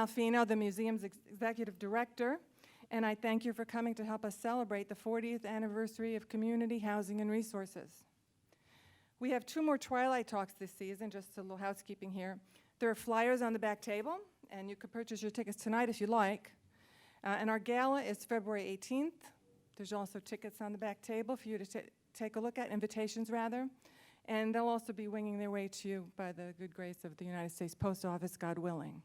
Alfino, the museum's executive director, and I thank you for coming to help us celebrate the 40th anniversary of Community Housing and Resources. We have 2 more Twilight talks this season, just a little housekeeping here. There are flyers on the back table, and you can purchase your tickets tonight if you like. And our gala is February 18th. There's also tickets on the back table for you to take a look at, invitations rather. And they'll also be winging their way to you by the good grace of the United States Post Office, God willing.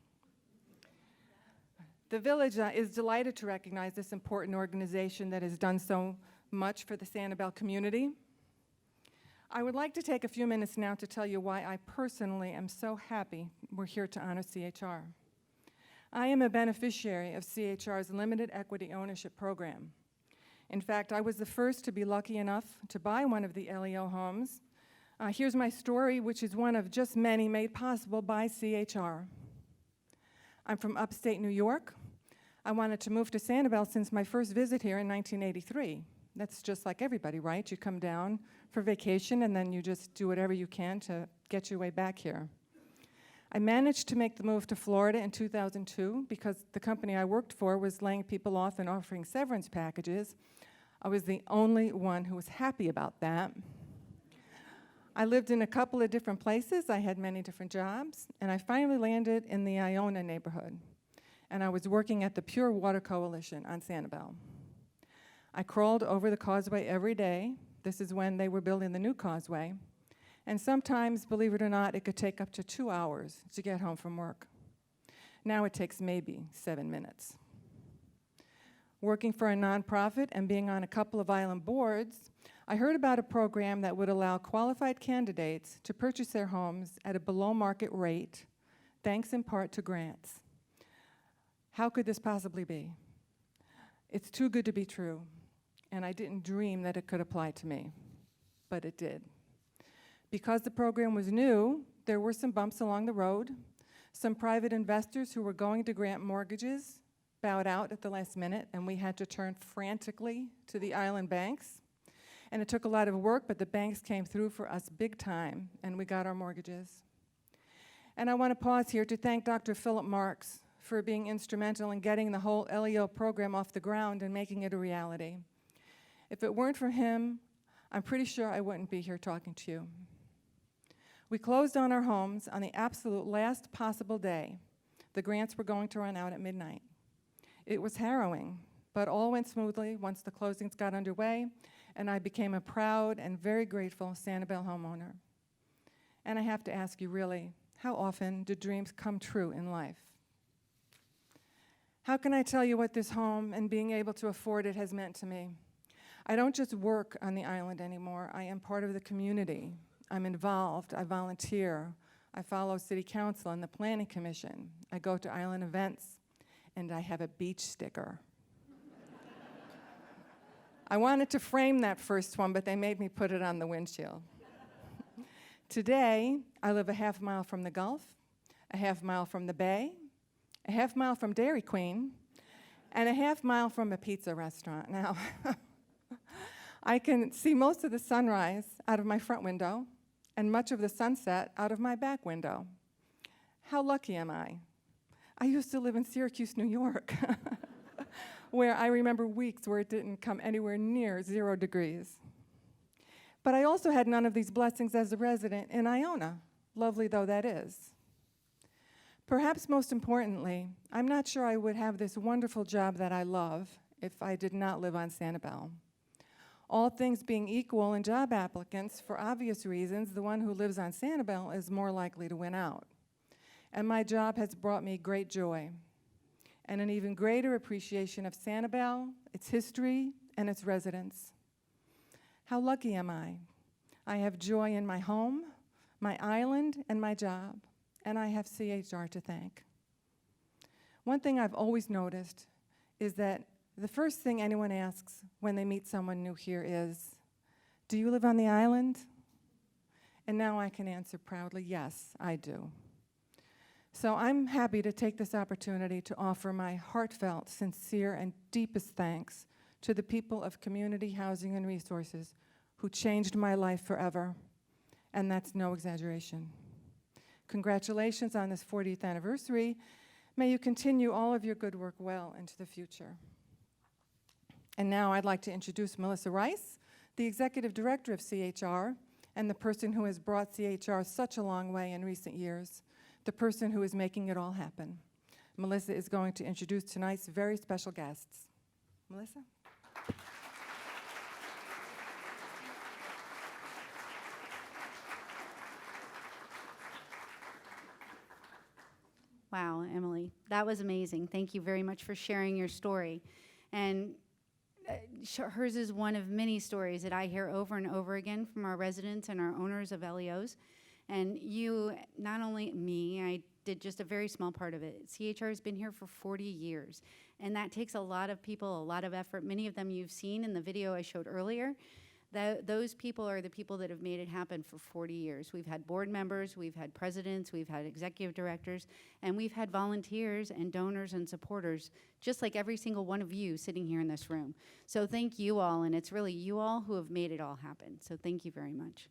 The Village is delighted to recognize this important organization that has done so much for the Sanibel community. I would like to take a few minutes now to tell you why I personally am so happy we're here to honor CHR. I am a beneficiary of CHR's limited equity ownership program. In fact, I was the first to be lucky enough to buy one of the LEO homes. Here's my story, which is one of just many made possible by CHR. I'm from upstate New York. I wanted to move to Sanibel since my first visit here in 1983. That's just like everybody, right? You come down for vacation and then you just do whatever you can to get your way back here. I managed to make the move to Florida in 2002 because the company I worked for was laying people off and offering severance packages. I was the only one who was happy about that. I lived in a couple of different places. I had many different jobs, and I finally landed in the Iona neighborhood, and I was working at the Pure Water Coalition on Sanibel. I crawled over the causeway every day. This is when they were building the new causeway, and sometimes, believe it or not, it could take up to 2 hours to get home from work. Now it takes maybe 7 minutes. Working for a nonprofit and being on a couple of island boards, I heard about a program that would allow qualified candidates to purchase their homes at a below-market rate, thanks in part to grants. How could this possibly be? It's too good to be true, and I didn't dream that it could apply to me, but it did. Because the program was new, there were some bumps along the road. Some private investors who were going to grant mortgages bowed out at the last minute, and we had to turn frantically to the island banks. And it took a lot of work, but the banks came through for us big time, and we got our mortgages. And I want to pause here to thank Dr. Philip Marks for being instrumental in getting the whole LEO program off the ground and making it a reality. If it weren't for him, I'm pretty sure I wouldn't be here talking to you. We closed on our homes on the absolute last possible day. The grants were going to run out at midnight. It was harrowing, but all went smoothly once the closings got underway, and I became a proud and very grateful Sanibel homeowner. And I have to ask you, really, how often do dreams come true in life? How can I tell you what this home and being able to afford it has meant to me? I don't just work on the island anymore. I am part of the community. I'm involved. I volunteer. I follow city council and the planning commission. I go to island events, and I have a beach sticker. I wanted to frame that first one, but they made me put it on the windshield. Today, I live a half mile from the Gulf, a half mile from the Bay, a half mile from Dairy Queen, and a half mile from a pizza restaurant. Now, I can see most of the sunrise out of my front window and much of the sunset out of my back window. How lucky am I? I used to live in Syracuse, New York, where I remember weeks where it didn't come anywhere near 0 degrees. But I also had none of these blessings as a resident in Iona, lovely though that is. Perhaps most importantly, I'm not sure I would have this wonderful job that I love if I did not live on Sanibel. All things being equal in job applicants, for obvious reasons, the one who lives on Sanibel is more likely to win out. And my job has brought me great joy and an even greater appreciation of Sanibel, its history, and its residents. How lucky am I? I have joy in my home, my island, and my job, and I have CHR to thank. One thing I've always noticed is that the first thing anyone asks when they meet someone new here is, do you live on the island? And now I can answer proudly, yes, I do. So I'm happy to take this opportunity to offer my heartfelt, sincere, and deepest thanks to the people of Community Housing and Resources who changed my life forever, and that's no exaggeration. Congratulations on this 40th anniversary. May you continue all of your good work well into the future. And now I'd like to introduce Melissa Rice, the Executive Director of CHR, and the person who has brought CHR such a long way in recent years, the person who is making it all happen. Melissa is going to introduce tonight's very special guests. Melissa? Wow, Emily, that was amazing. Thank you very much for sharing your story. And hers is one of many stories that I hear over and over again from our residents and our owners of LEOs. And you, not only me, I did just a very small part of it. CHR has been here for 40 years. And that takes a lot of people, a lot of effort. Many of them you've seen in the video I showed earlier. Those people are the people that have made it happen for 40 years. We've had board members, we've had presidents, we've had executive directors, and we've had volunteers and donors and supporters, just like every single one of you sitting here in this room. So thank you all, and it's really you all who have made it all happen. So thank you very much.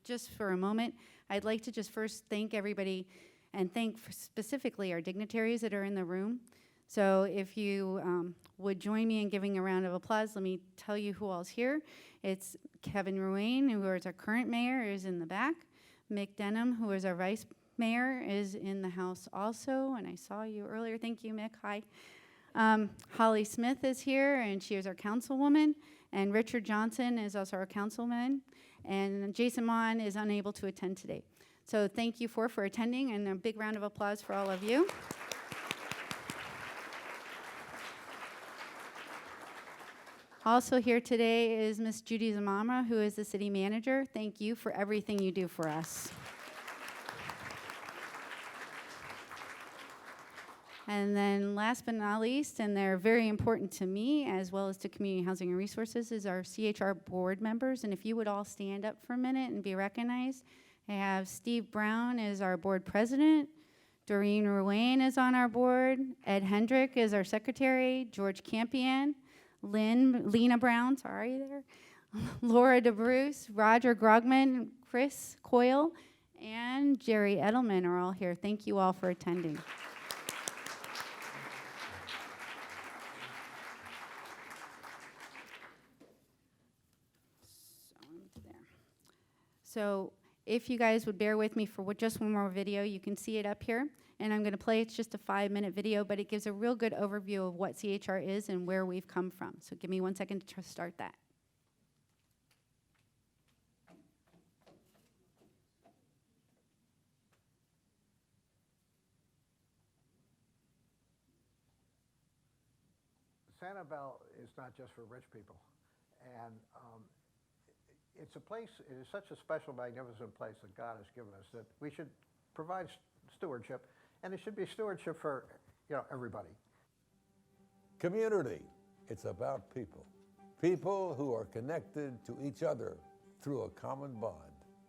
Just for a moment, I'd like to just first thank everybody and thank specifically our dignitaries that are in the room. So if you would join me in giving a round of applause, let me tell you who all's here. It's Kevin Ruane, who is our current mayor, is in the back. Mick Denham, who is our vice mayor, is in the house also, and I saw you earlier. Thank you, Mick. Hi. Holly Smith is here, and she is our councilwoman, and Richard Johnson is also our councilman, and Jason Mon is unable to attend today. So thank you for attending, and a big round of applause for all of you. Also here today is Miss Judy Zamamra, who is the city manager. Thank you for everything you do for us. And then last but not least, and they're very important to me as well as to Community Housing and Resources, is our CHR board members. And if you would all stand up for a minute and be recognized. I have Steve Brown is our board president. Doreen Ruane is on our board. Ed Hendrick is our secretary. George Campion. Lena Brown, sorry there, Laura DeBruce, Roger Grogman, Chris Coyle, and Jerry Edelman are all here. Thank you all for attending. So if you guys would bear with me for just one more video, you can see it up here. And I'm going to play, it's just a 5-minute video, but it gives a real good overview of what CHR is and where we've come from. So give me 1 second to start that. Sanibel is not just for rich people. And it's a place, it is such a special, magnificent place that God has given us that we should provide stewardship. And it should be stewardship for, everybody. Community, it's about people. People who are connected to each other through a common bond.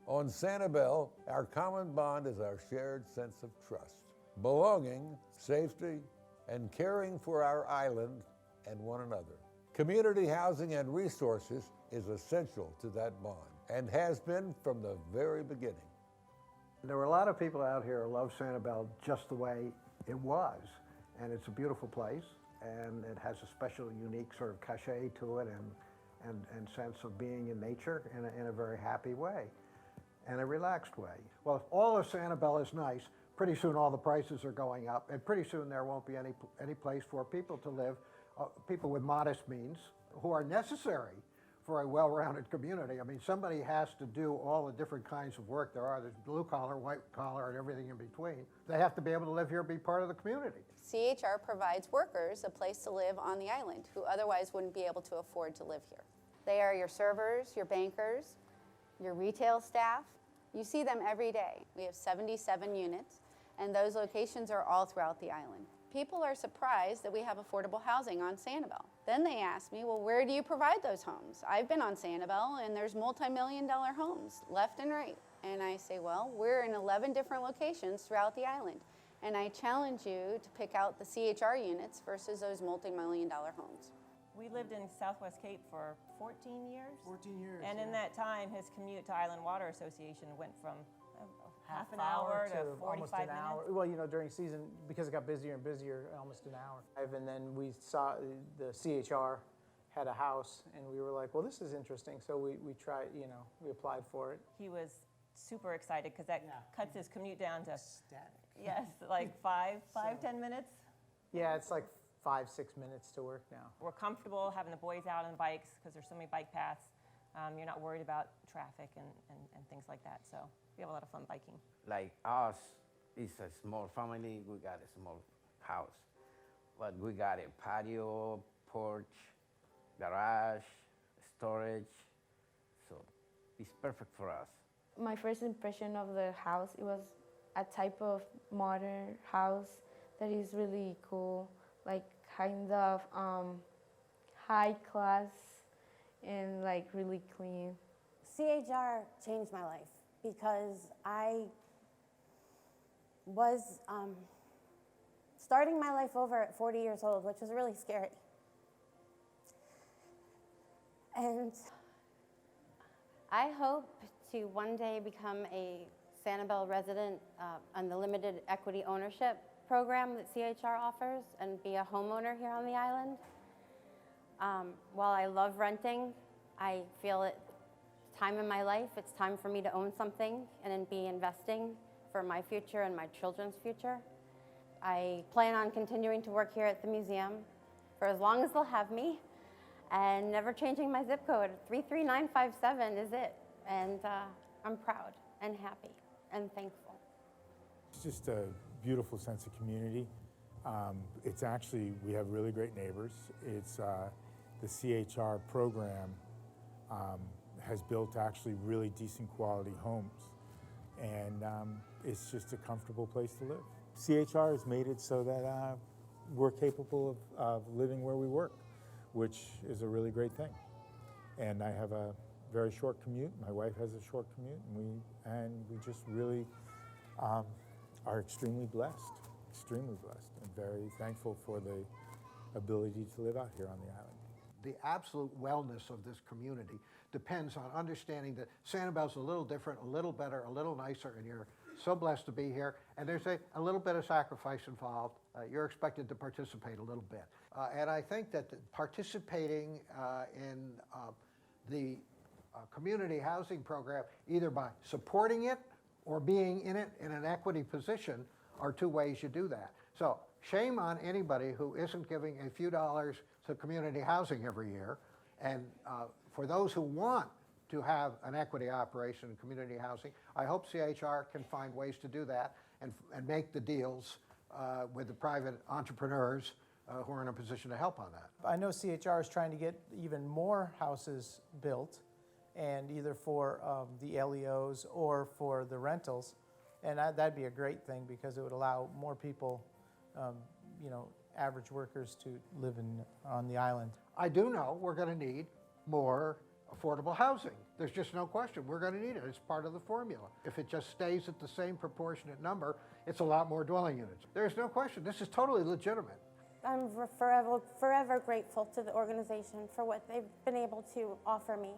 On Sanibel, our common bond is our shared sense of trust, belonging, safety, and caring for our island and one another. Community housing and resources is essential to that bond and has been from the very beginning. There were a lot of people out here who love Sanibel just the way it was. And it's a beautiful place, and it has a special, unique sort of cachet to it and sense of being in nature in a very happy way and a relaxed way. Well, if all of Sanibel is nice, pretty soon all the prices are going up, and pretty soon there won't be any place for people to live, people with modest means who are necessary for a well-rounded community. I mean, somebody has to do all the different kinds of work there are. There's blue collar, white collar, and everything in between. They have to be able to live here, be part of the community. CHR provides workers a place to live on the island who otherwise wouldn't be able to afford to live here. They are your servers, your bankers, your retail staff. You see them every day. We have 77 units, and those locations are all throughout the island. People are surprised that we have affordable housing on Sanibel. Then they ask me, well, where do you provide those homes? I've been on Sanibel, and there's multi-million-dollar homes left and right. And I say, well, we're in 11 different locations throughout the island. And I challenge you to pick out the CHR units versus those multi-million-dollar homes. We lived in Southwest Cape for 14 years. 14 years. And in that time, his commute to Island Water Association went from Half an hour to almost 45 an hour. minutes? Well, you know, during season, because it got busier and busier, almost an hour. And then we saw the CHR had a house, and we were like, well, this is interesting. So we tried, you know, we applied for it. He was super excited because that cuts his commute down to, Static. yes, like 10 minutes. Yeah, it's like 5-6 minutes to work now. We're comfortable having the boys out on bikes because there's so many bike paths. You're not worried about traffic and things like that. So we have a lot of fun biking. Like us, it's a small family, we got a small house. But we got a patio, porch, garage, storage, so it's perfect for us. My first impression of the house, it was a type of modern house that is really cool, like kind of high class and like really clean. CHR changed my life because I was starting my life over at 40 years old, which was really scary. And I hope to one day become a Sanibel resident on the limited equity ownership program that CHR offers and be a homeowner here on the island. While I love renting, I feel it's time in my life, it's time for me to own something and then be investing for my future and my children's future. I plan on continuing to work here at the museum for as long as they'll have me and never changing my zip code. 33957 is it. And I'm proud and happy and thankful. It's just a beautiful sense of community. It's actually, we have really great neighbors. It's the CHR program has built actually really decent quality homes. And it's just a comfortable place to live. CHR has made it so that we're capable of living where we work, which is a really great thing. And I have a very short commute. My wife has a short commute, and we just really are extremely blessed, and very thankful for the ability to live out here on the island. The absolute wellness of this community depends on understanding that Sanibel's a little different, a little better, a little nicer, and you're so blessed to be here. And there's a little bit of sacrifice involved. You're expected to participate a little bit. And I think that participating in the community housing program, either by supporting it or being in it in an equity position, are two ways you do that. So shame on anybody who isn't giving a few dollars to community housing every year. And for those who want to have an equity operation in community housing, I hope CHR can find ways to do that and make the deals with the private entrepreneurs who are in a position to help on that. I know CHR is trying to get even more houses built, and either for the LEOs or for the rentals. And that'd be a great thing because it would allow more people, you know, average workers to live on the island. I do know we're going to need more affordable housing. There's just no question. We're going to need it. It's part of the formula. If it just stays at the same proportionate number, it's a lot more dwelling units. There's no question. This is totally legitimate. I'm forever grateful to the organization for what they've been able to offer me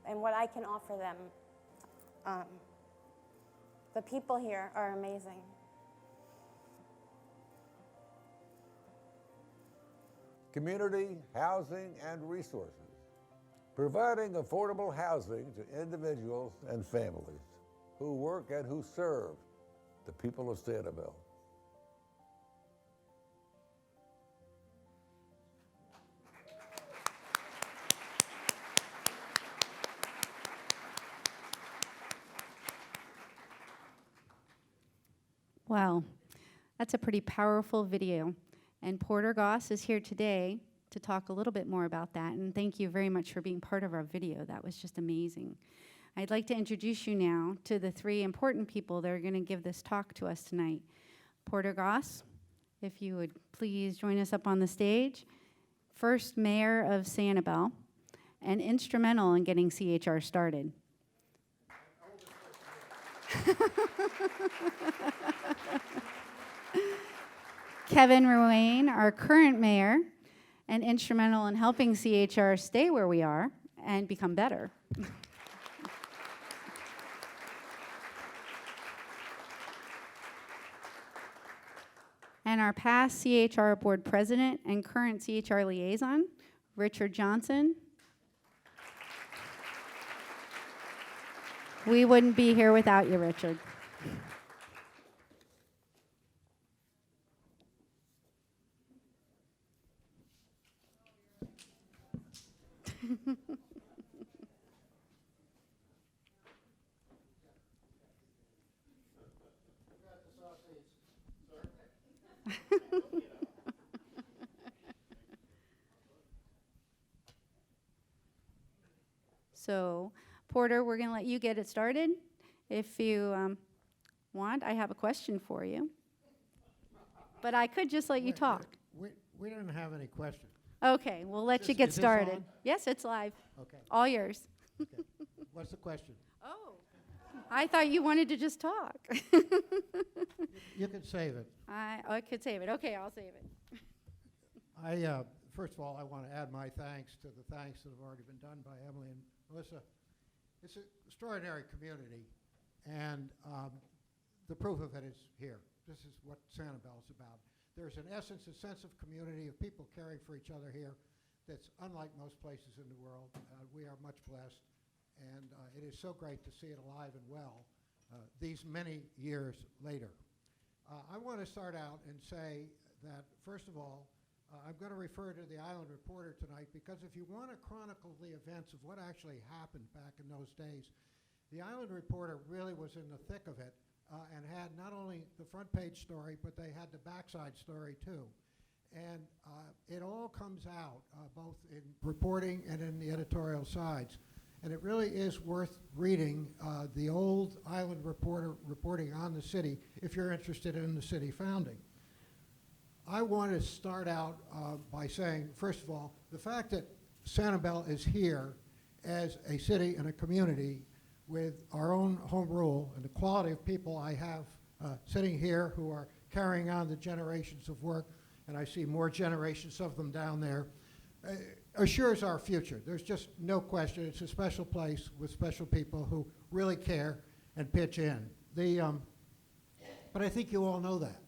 and what I can offer them. The people here are amazing. Community, housing, and resources. Providing affordable housing to individuals and families who work and who serve the people of Sanibel. Wow, that's a pretty powerful video. And Porter Goss is here today to talk a little bit more about that. And thank you very much for being part of our video. That was just amazing. I'd like to introduce you now to the three important people that are going to give this talk to us tonight. Porter Goss, if you would please join us up on the stage. First mayor of Sanibel and instrumental in getting CHR started. Kevin Ruane, our current mayor, and instrumental in helping CHR stay where we are and become better. and our past CHR Board President and current CHR Liaison, Richard Johnson. We wouldn't be here without you, Richard. So, Porter, we're going to let you get it started. If you want, I have a question for you. But I could just let you talk. We don't have any questions. Okay, we'll let you get Is this started. on? Yes, it's live. Okay. All yours. Okay. What's the question? Oh, I thought you wanted to just talk. You can save it. I could save it. Okay, I'll save it. First of all, I want to add my thanks to the thanks that have already been done by Emily and Melissa. It's an extraordinary community, and the proof of it is here. This is what Sanibel is about. There's an essence, a sense of community, of people caring for each other here that's unlike most places in the world. We are much blessed, and it is so great to see it alive and well these many years later. I want to start out and say that, first of all, I'm going to refer to the Island Reporter tonight because if you want to chronicle the events of what actually happened back in those days, the Island Reporter really was in the thick of it and had not only the front page story, but they had the backside story too. And it all comes out both in reporting and in the editorial sides. And it really is worth reading the old Island Reporter reporting on the city if you're interested in the city founding. I want to start out by saying, first of all, the fact that Sanibel is here as a city and a community with our own home rule and the quality of people I have sitting here who are carrying on the generations of work, and I see more generations of them down there, assures our future. There's just no question. It's a special place with special people who really care and pitch in. But I think you all know that.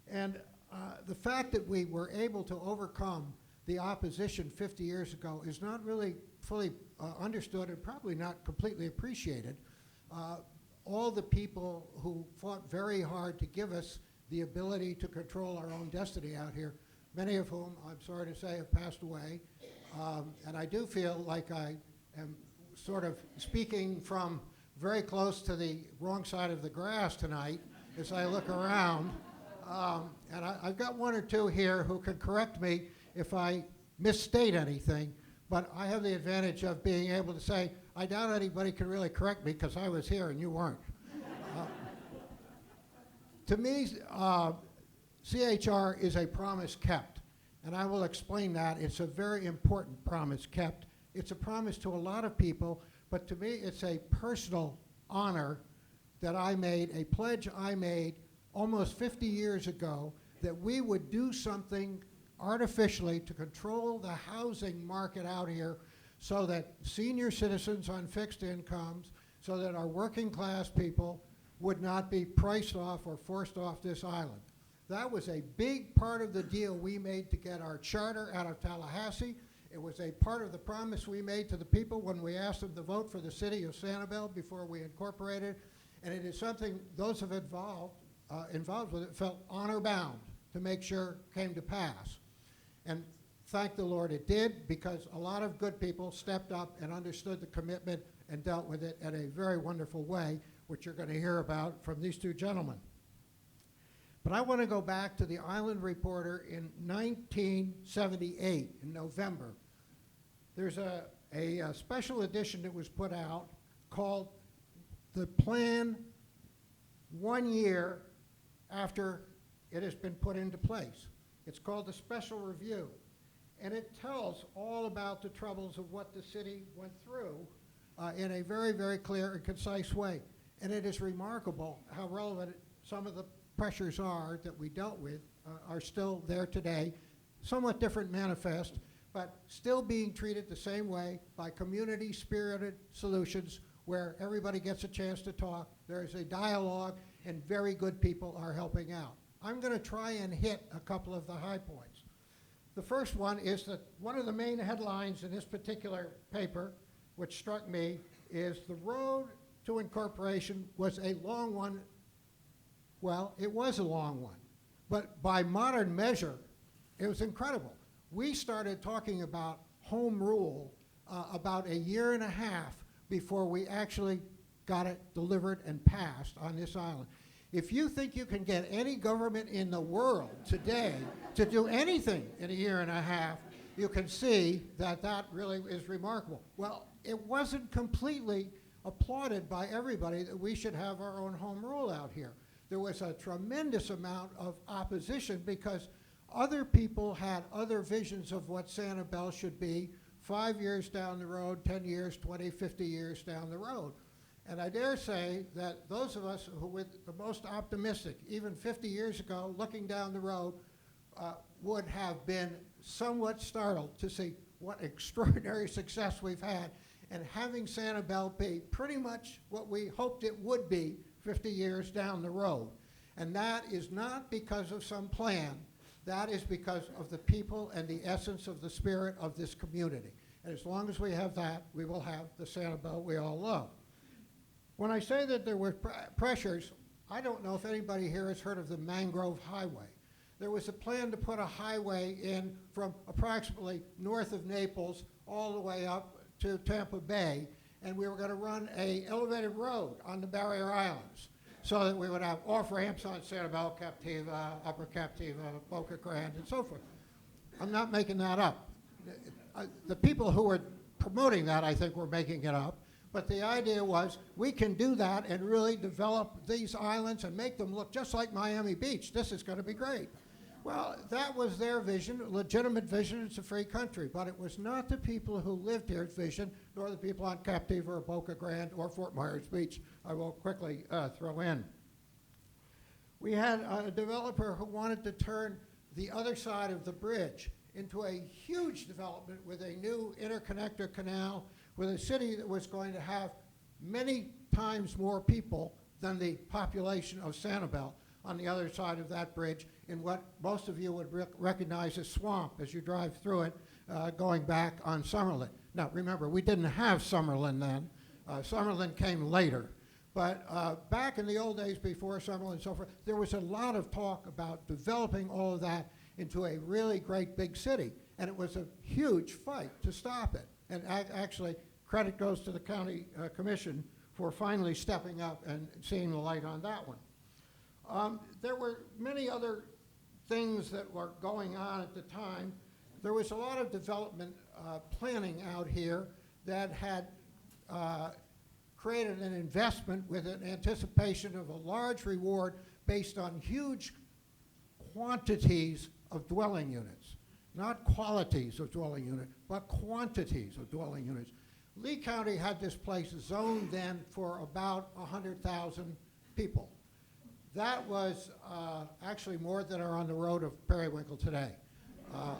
And the fact that we were able to overcome the opposition 50 years ago is not really fully understood and probably not completely appreciated. All the people who fought very hard to give us the ability to control our own destiny out here, many of whom, I'm sorry to say, have passed away. And I do feel like I am sort of speaking from very close to the wrong side of the grass tonight as I look around. And I've got one or two here who can correct me if I misstate anything, but I have the advantage of being able to say, I doubt anybody can really correct me because I was here and you weren't. To me, CHR is a promise kept, and I will explain that. It's a very important promise kept. It's a promise to a lot of people, but to me it's a personal honor that I made, a pledge I made almost 50 years ago that we would do something artificially to control the housing market out here so that senior citizens on fixed incomes, so that our working class people would not be priced off or forced off this island. That was a big part of the deal we made to get our charter out of Tallahassee. It was a part of the promise we made to the people when we asked them to vote for the city of Sanibel before we incorporated. And it is something those have involved with it felt honor bound to make sure came to pass. And thank the Lord it did, because a lot of good people stepped up and understood the commitment and dealt with it in a very wonderful way, which you're going to hear about from these two gentlemen. But I want to go back to the Island Reporter in 1978, in November. There's a special edition that was put out called The Plan 1 year after it has been put into place. It's called the Special Review, and it tells all about the troubles of what the city went through in a very, very clear and concise way. And it is remarkable how relevant some of the pressures are that we dealt with are still there today, somewhat different manifest, but still being treated the same way by community-spirited solutions where everybody gets a chance to talk, there's a dialogue, and very good people are helping out. I'm going to try and hit a couple of the high points. The first one is that one of the main headlines in this particular paper, which struck me, is the road to incorporation was a long one. Well, it was a long one, but by modern measure, it was incredible. We started talking about home rule about a year and a half before we actually got it delivered and passed on this island. If you think you can get any government in the world today to do anything in a year and a half, you can see that that really is remarkable. Well, it wasn't completely applauded by everybody that we should have our own home rule out here. There was a tremendous amount of opposition because other people had other visions of what Sanibel should be 5 years down the road, 10 years, 20, 50 years down the road. And I dare say that those of us who were the most optimistic, even 50 years ago, looking down the road, would have been somewhat startled to see what extraordinary success we've had, and having Sanibel be pretty much what we hoped it would be 50 years down the road. And that is not because of some plan. That is because of the people and the essence of the spirit of this community. And as long as we have that, we will have the Sanibel we all love. When I say that there were pressures, I don't know if anybody here has heard of the Mangrove Highway. There was a plan to put a highway in from approximately north of Naples all the way up to Tampa Bay, and we were going to run an elevated road on the Barrier Islands so that we would have off-ramps on Sanibel, Captiva, Upper Captiva, Boca Grande, and so forth. I'm not making that up. The people who were promoting that, I think, were making it up. But the idea was we can do that and really develop these islands and make them look just like Miami Beach. This is going to be great. Well, that was their vision, a legitimate vision. It's a free country. But it was not the people who lived here's vision, nor the people on Captiva or Boca Grande or Fort Myers Beach, I will quickly throw in. We had a developer who wanted to turn the other side of the bridge into a huge development with a new interconnector canal with a city that was going to have many times more people than the population of Sanibel on the other side of that bridge in what most of you would recognize as swamp as you drive through it going back on Summerlin. Now remember, we didn't have Summerlin then. Summerlin came later. But back in the old days before Summerlin and so forth, there was a lot of talk about developing all of that into a really great big city. And it was a huge fight to stop it. And actually, credit goes to the county commission for finally stepping up and seeing the light on that one. There were many other things that were going on at the time. There was a lot of development planning out here that had created an investment with an anticipation of a large reward based on huge quantities of dwelling units. Not qualities of dwelling units, but quantities of dwelling units. Lee County had this place zoned then for about 100,000 people. That was actually more than are on the road of Periwinkle today,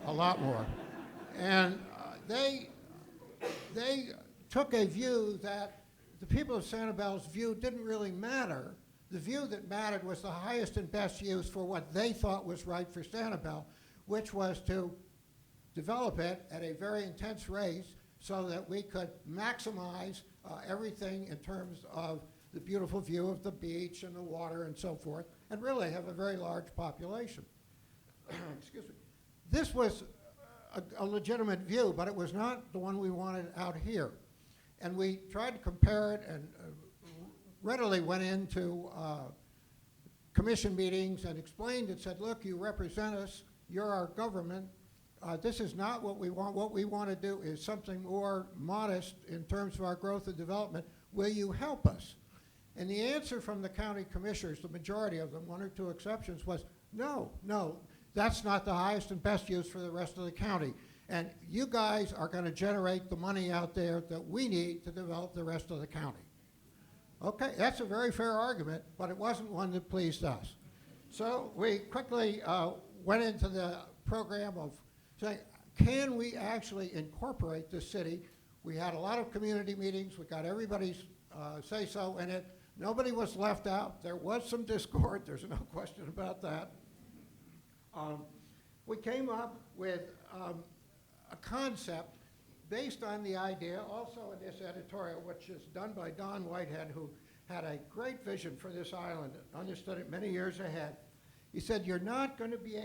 a lot more. And they took a view that the people of Sanibel's view didn't really matter. The view that mattered was the highest and best use for what they thought was right for Sanibel, which was to develop it at a very intense rate so that we could maximize everything in terms of the beautiful view of the beach and the water and so forth, and really have a very large population. Excuse me. This was a legitimate view, but it was not the one we wanted out here. And we tried to compare it and readily went into commission meetings and explained and said, look, you represent us, you're our government. This is not what we want. What we want to do is something more modest in terms of our growth and development. Will you help us? And the answer from the county commissioners, the majority of them, one or two exceptions, was no, that's not the highest and best use for the rest of the county. And you guys are going to generate the money out there that we need to develop the rest of the county. Okay, that's a very fair argument, but it wasn't one that pleased us. So we quickly went into the program of saying, can we actually incorporate this city? We had a lot of community meetings. We got everybody's say-so in it. Nobody was left out. There was some discord. There's no question about that. We came up with a concept based on the idea, also in this editorial, which is done by Don Whitehead, who had a great vision for this island, understood it many years ahead. He said, you're not going to be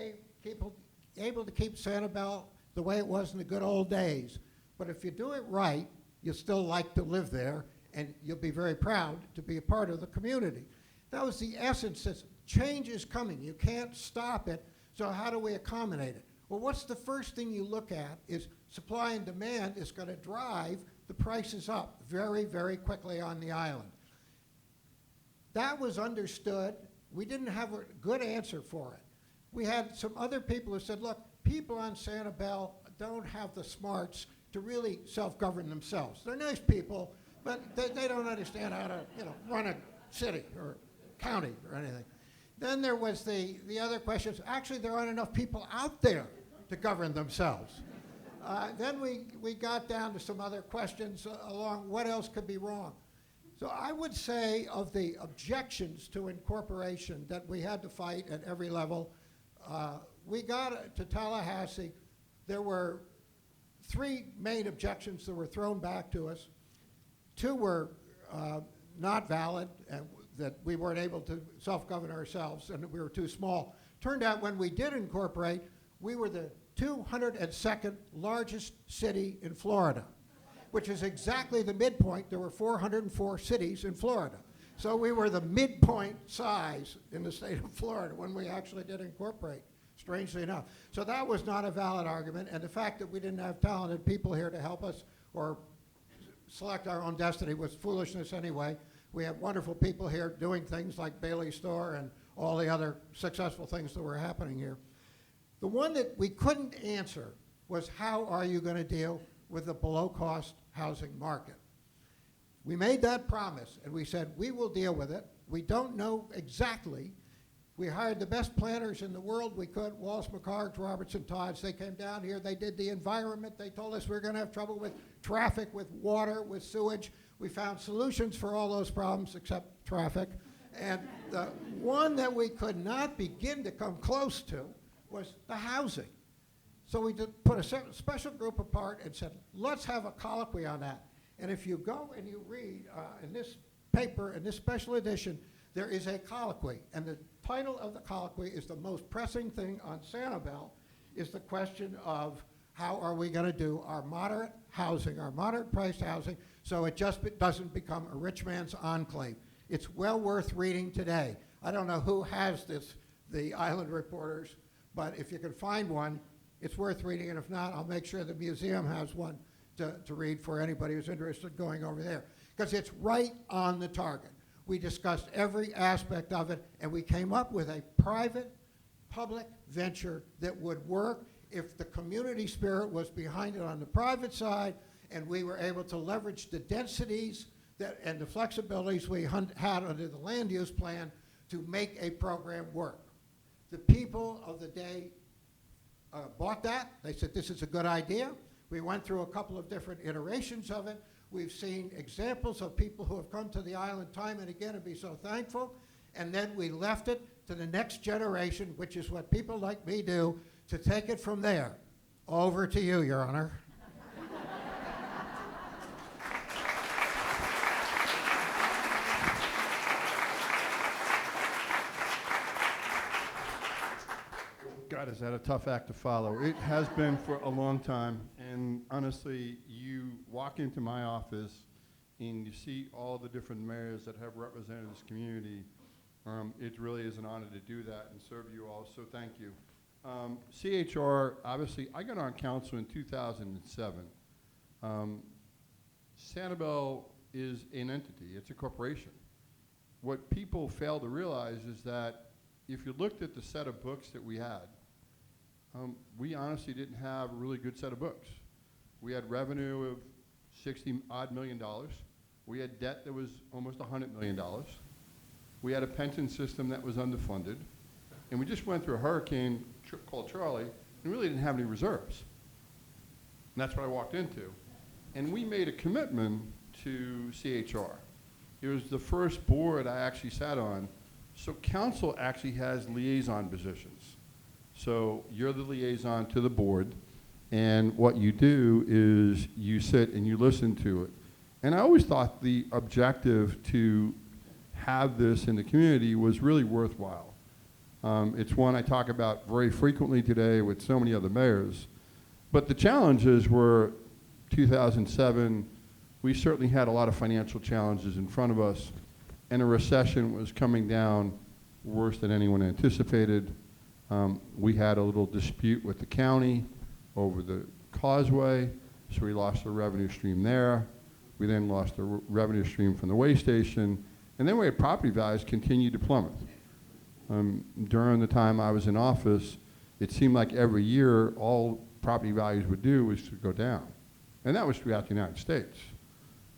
able to keep Sanibel the way it was in the good old days, but if you do it right, you'll still like to live there, and you'll be very proud to be a part of the community. That was the essence. That change is coming. You can't stop it, so how do we accommodate it? Well, what's the first thing you look at is supply and demand is going to drive the prices up very, very quickly on the island. That was understood. We didn't have a good answer for it. We had some other people who said, look, people on Sanibel don't have the smarts to really self-govern themselves. They're nice people, but they don't understand how to, run a city or county or anything. Then there was the other questions. Actually, there aren't enough people out there to govern themselves. Then we got down to some other questions along what else could be wrong. So I would say of the objections to incorporation that we had to fight at every level, we got to Tallahassee. There were 3 main objections that were thrown back to us. 2 were not valid, and that we weren't able to self-govern ourselves and that we were too small. Turned out when we did incorporate, we were the 202nd largest city in Florida, which is exactly the midpoint. There were 404 cities in Florida. So we were the midpoint size in the state of Florida when we actually did incorporate, strangely enough. So that was not a valid argument, and the fact that we didn't have talented people here to help us or select our own destiny was foolishness anyway. We have wonderful people here doing things like Bailey's Store and all the other successful things that were happening here. The one that we couldn't answer was how are you going to deal with the below-cost housing market? We made that promise, and we said we will deal with it. We don't know exactly. We hired the best planners in the world we could, Walsh, McHarg, Robertson, Todds. They came down here. They did the environment. They told us we were going to have trouble with traffic, with water, with sewage. We found solutions for all those problems except traffic. And the one that we could not begin to come close to was the housing. So we put a special group apart and said, let's have a colloquy on that. And if you go and you read in this paper, in this special edition, there is a colloquy. And the title of the colloquy is the most pressing thing on Sanibel, is the question of how are we going to do our moderate housing, our moderate priced housing, so it just doesn't become a rich man's enclave. It's well worth reading today. I don't know who has this, the Island Reporters, but if you can find one, it's worth reading, and if not, I'll make sure the museum has one to read for anybody who's interested going over there, because it's right on the target. We discussed every aspect of it, and we came up with a private-public venture that would work if the community spirit was behind it on the private side, and we were able to leverage the densities and the flexibilities we had under the land use plan to make a program work. The people of the day bought that. They said, this is a good idea. We went through a couple of different iterations of it. We've seen examples of people who have come to the island time and again and be so thankful. And then we left it to the next generation, which is what people like me do, to take it from there. Over to you, Your Honor. God, is that a tough act to follow? It has been for a long time, and honestly, you walk into my office and you see all the different mayors that have represented this community. It really is an honor to do that and serve you all, so thank you. CHR, obviously, I got on council in 2007. Sanibel is an entity, it's a corporation. What people fail to realize is that if you looked at the set of books that we had, we honestly didn't have a really good set of books. We had revenue of $60-odd million. We had debt that was almost $100 million. We had a pension system that was underfunded. And we just went through a hurricane called Charlie and really didn't have any reserves. And that's what I walked into. And we made a commitment to CHR. It was the first board I actually sat on. So council actually has liaison positions. So you're the liaison to the board, and what you do is you sit and you listen to it. And I always thought the objective to have this in the community was really worthwhile. It's one I talk about very frequently today with so many other mayors. But the challenges were 2007, we certainly had a lot of financial challenges in front of us, and a recession was coming down worse than anyone anticipated. We had a little dispute with the county over the causeway, so we lost the revenue stream there. We then lost the revenue stream from the way station, and then we had property values continue to plummet. During the time I was in office, it seemed like every year all property values would do was to go down, and that was throughout the United States.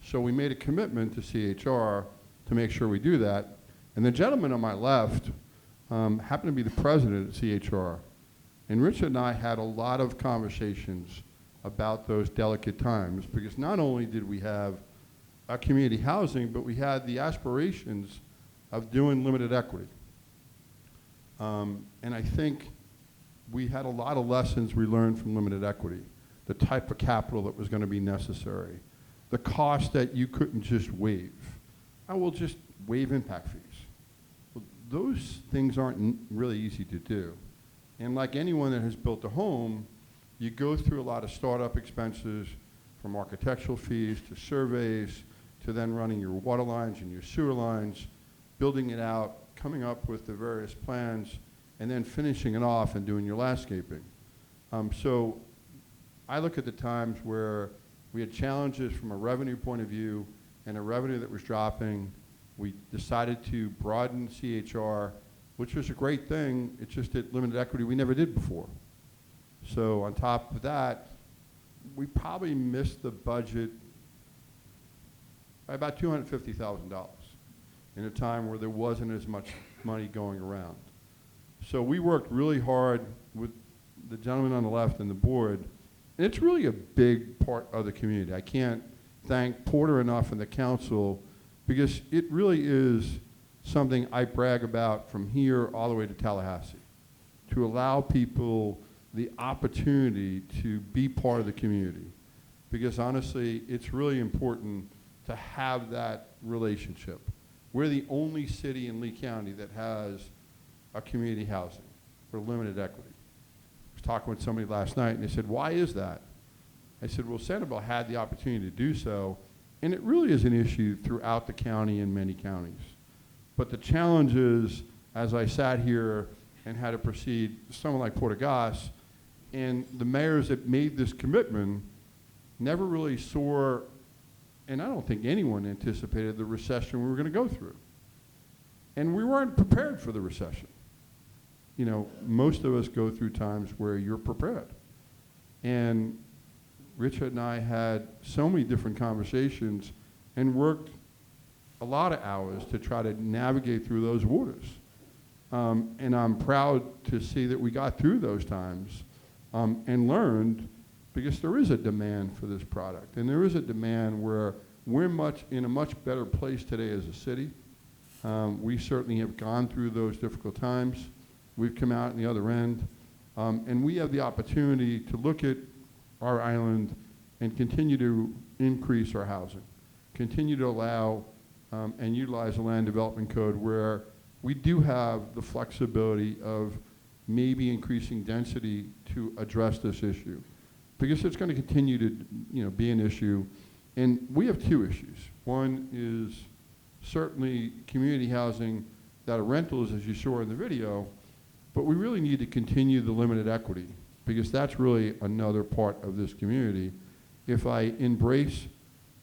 So we made a commitment to CHR to make sure we do that, and the gentleman on my left happened to be the president at CHR, and Richard and I had a lot of conversations about those delicate times, because not only did we have a community housing, but we had the aspirations of doing limited equity. And I think we had a lot of lessons we learned from limited equity, the type of capital that was going to be necessary, the cost that you couldn't just waive. I will just waive impact fees. Well, those things aren't really easy to do. And like anyone that has built a home, you go through a lot of startup expenses, from architectural fees to surveys, to then running your water lines and your sewer lines, building it out, coming up with the various plans, and then finishing it off and doing your landscaping. So I look at the times where we had challenges from a revenue point of view and a revenue that was dropping. We decided to broaden CHR, which was a great thing. It's just that limited equity we never did before. So on top of that, we probably missed the budget by about $250,000 in a time where there wasn't as much money going around. So we worked really hard with the gentleman on the left and the board, and it's really a big part of the community. I can't thank Porter enough and the council, because it really is something I brag about from here all the way to Tallahassee, to allow people the opportunity to be part of the community. Because honestly, it's really important to have that relationship. We're the only city in Lee County that has a community housing for limited equity. I was talking with somebody last night, and they said, why is that? I said, well, Sanibel had the opportunity to do so, and it really is an issue throughout the county and many counties. But the challenge is, as I sat here and had to proceed, someone like Porter and the mayors that made this commitment never really saw, and I don't think anyone anticipated the recession we were going to go through. And we weren't prepared for the recession. You know, most of us go through times where you're prepared. And Richard and I had so many different conversations and worked a lot of hours to try to navigate through those waters. And I'm proud to see that we got through those times and learned, because there is a demand for this product. And there is a demand where we're in a much better place today as a city. We certainly have gone through those difficult times. We've come out on the other end. And we have the opportunity to look at our island and continue to increase our housing, continue to allow and utilize the land development code, where we do have the flexibility of maybe increasing density to address this issue, because it's going to continue to be an issue. And we have two issues. One is certainly community housing that are rentals, as you saw in the video, but we really need to continue the limited equity, because that's really another part of this community. If I embrace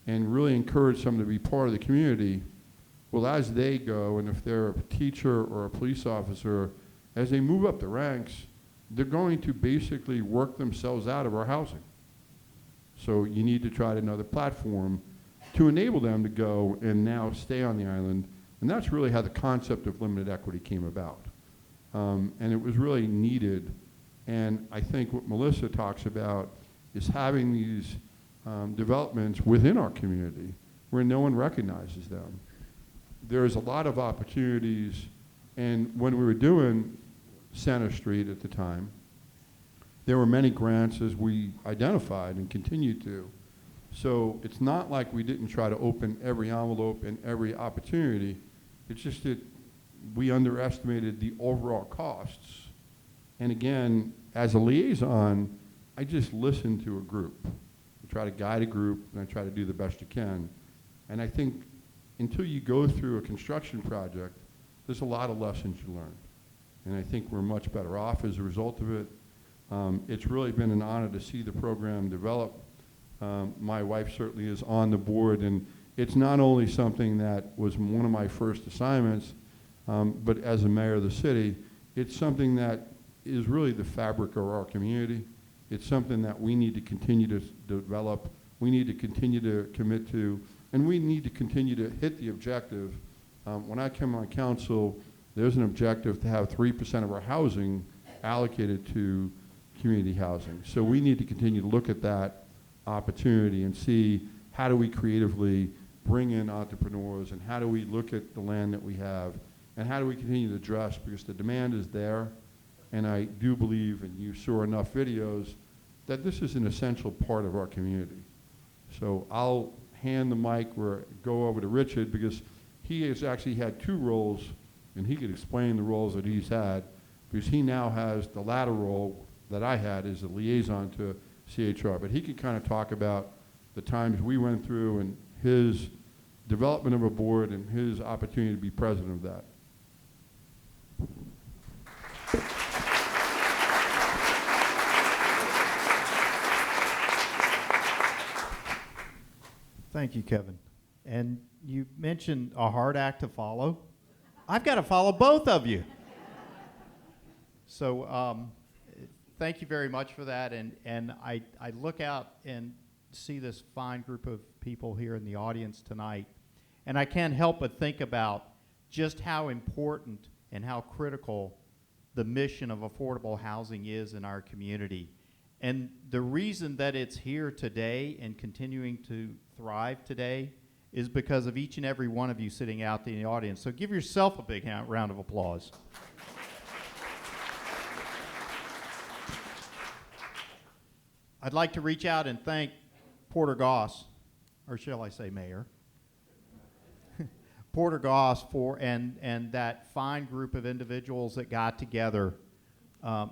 and really encourage someone to be part of the community, well, as they go, and if they're a teacher or a police officer, as they move up the ranks, they're going to basically work themselves out of our housing. So you need to try another platform to enable them to go and now stay on the island. And that's really how the concept of limited equity came about. And it was really needed. And I think what Melissa talks about is having these developments within our community where no one recognizes them. There's a lot of opportunities, and when we were doing Center Street at the time. There were many grants as we identified and continue to. So it's not like we didn't try to open every envelope and every opportunity. It's just that we underestimated the overall costs. And again, as a liaison, I just listen to a group. I try to guide a group, and I try to do the best you can. And I think until you go through a construction project, there's a lot of lessons you learn. And I think we're much better off as a result of it. It's really been an honor to see the program develop. My wife certainly is on the board, and it's not only something that was one of my first assignments, but as a mayor of the city, it's something that is really the fabric of our community. It's something that we need to continue to develop, we need to continue to commit to, and we need to continue to hit the objective. When I came on council, there's an objective to have 3% of our housing allocated to community housing. So we need to continue to look at that opportunity and see how do we creatively bring in entrepreneurs, and how do we look at the land that we have, and how do we continue to address, because the demand is there, and I do believe, and you saw enough videos, that this is an essential part of our community. So I'll hand the mic or go over to Richard, because he has actually had 2 roles, and he could explain the roles that he's had, because he now has the latter role that I had as a liaison to CHR. But he could kind of talk about the times we went through and his development of a board and his opportunity to be president of that. Thank you, Kevin. And you mentioned a hard act to follow. I've got to follow both of you. So thank you very much for that. And I look out and see this fine group of people here in the audience tonight. And I can't help but think about just how important and how critical the mission of affordable housing is in our community. And the reason that it's here today and continuing to thrive today is because of each and every one of you sitting out in the audience. So give yourself a big round of applause. I'd like to reach out and thank Porter Goss, or shall I say Mayor, Porter Goss and that fine group of individuals that got together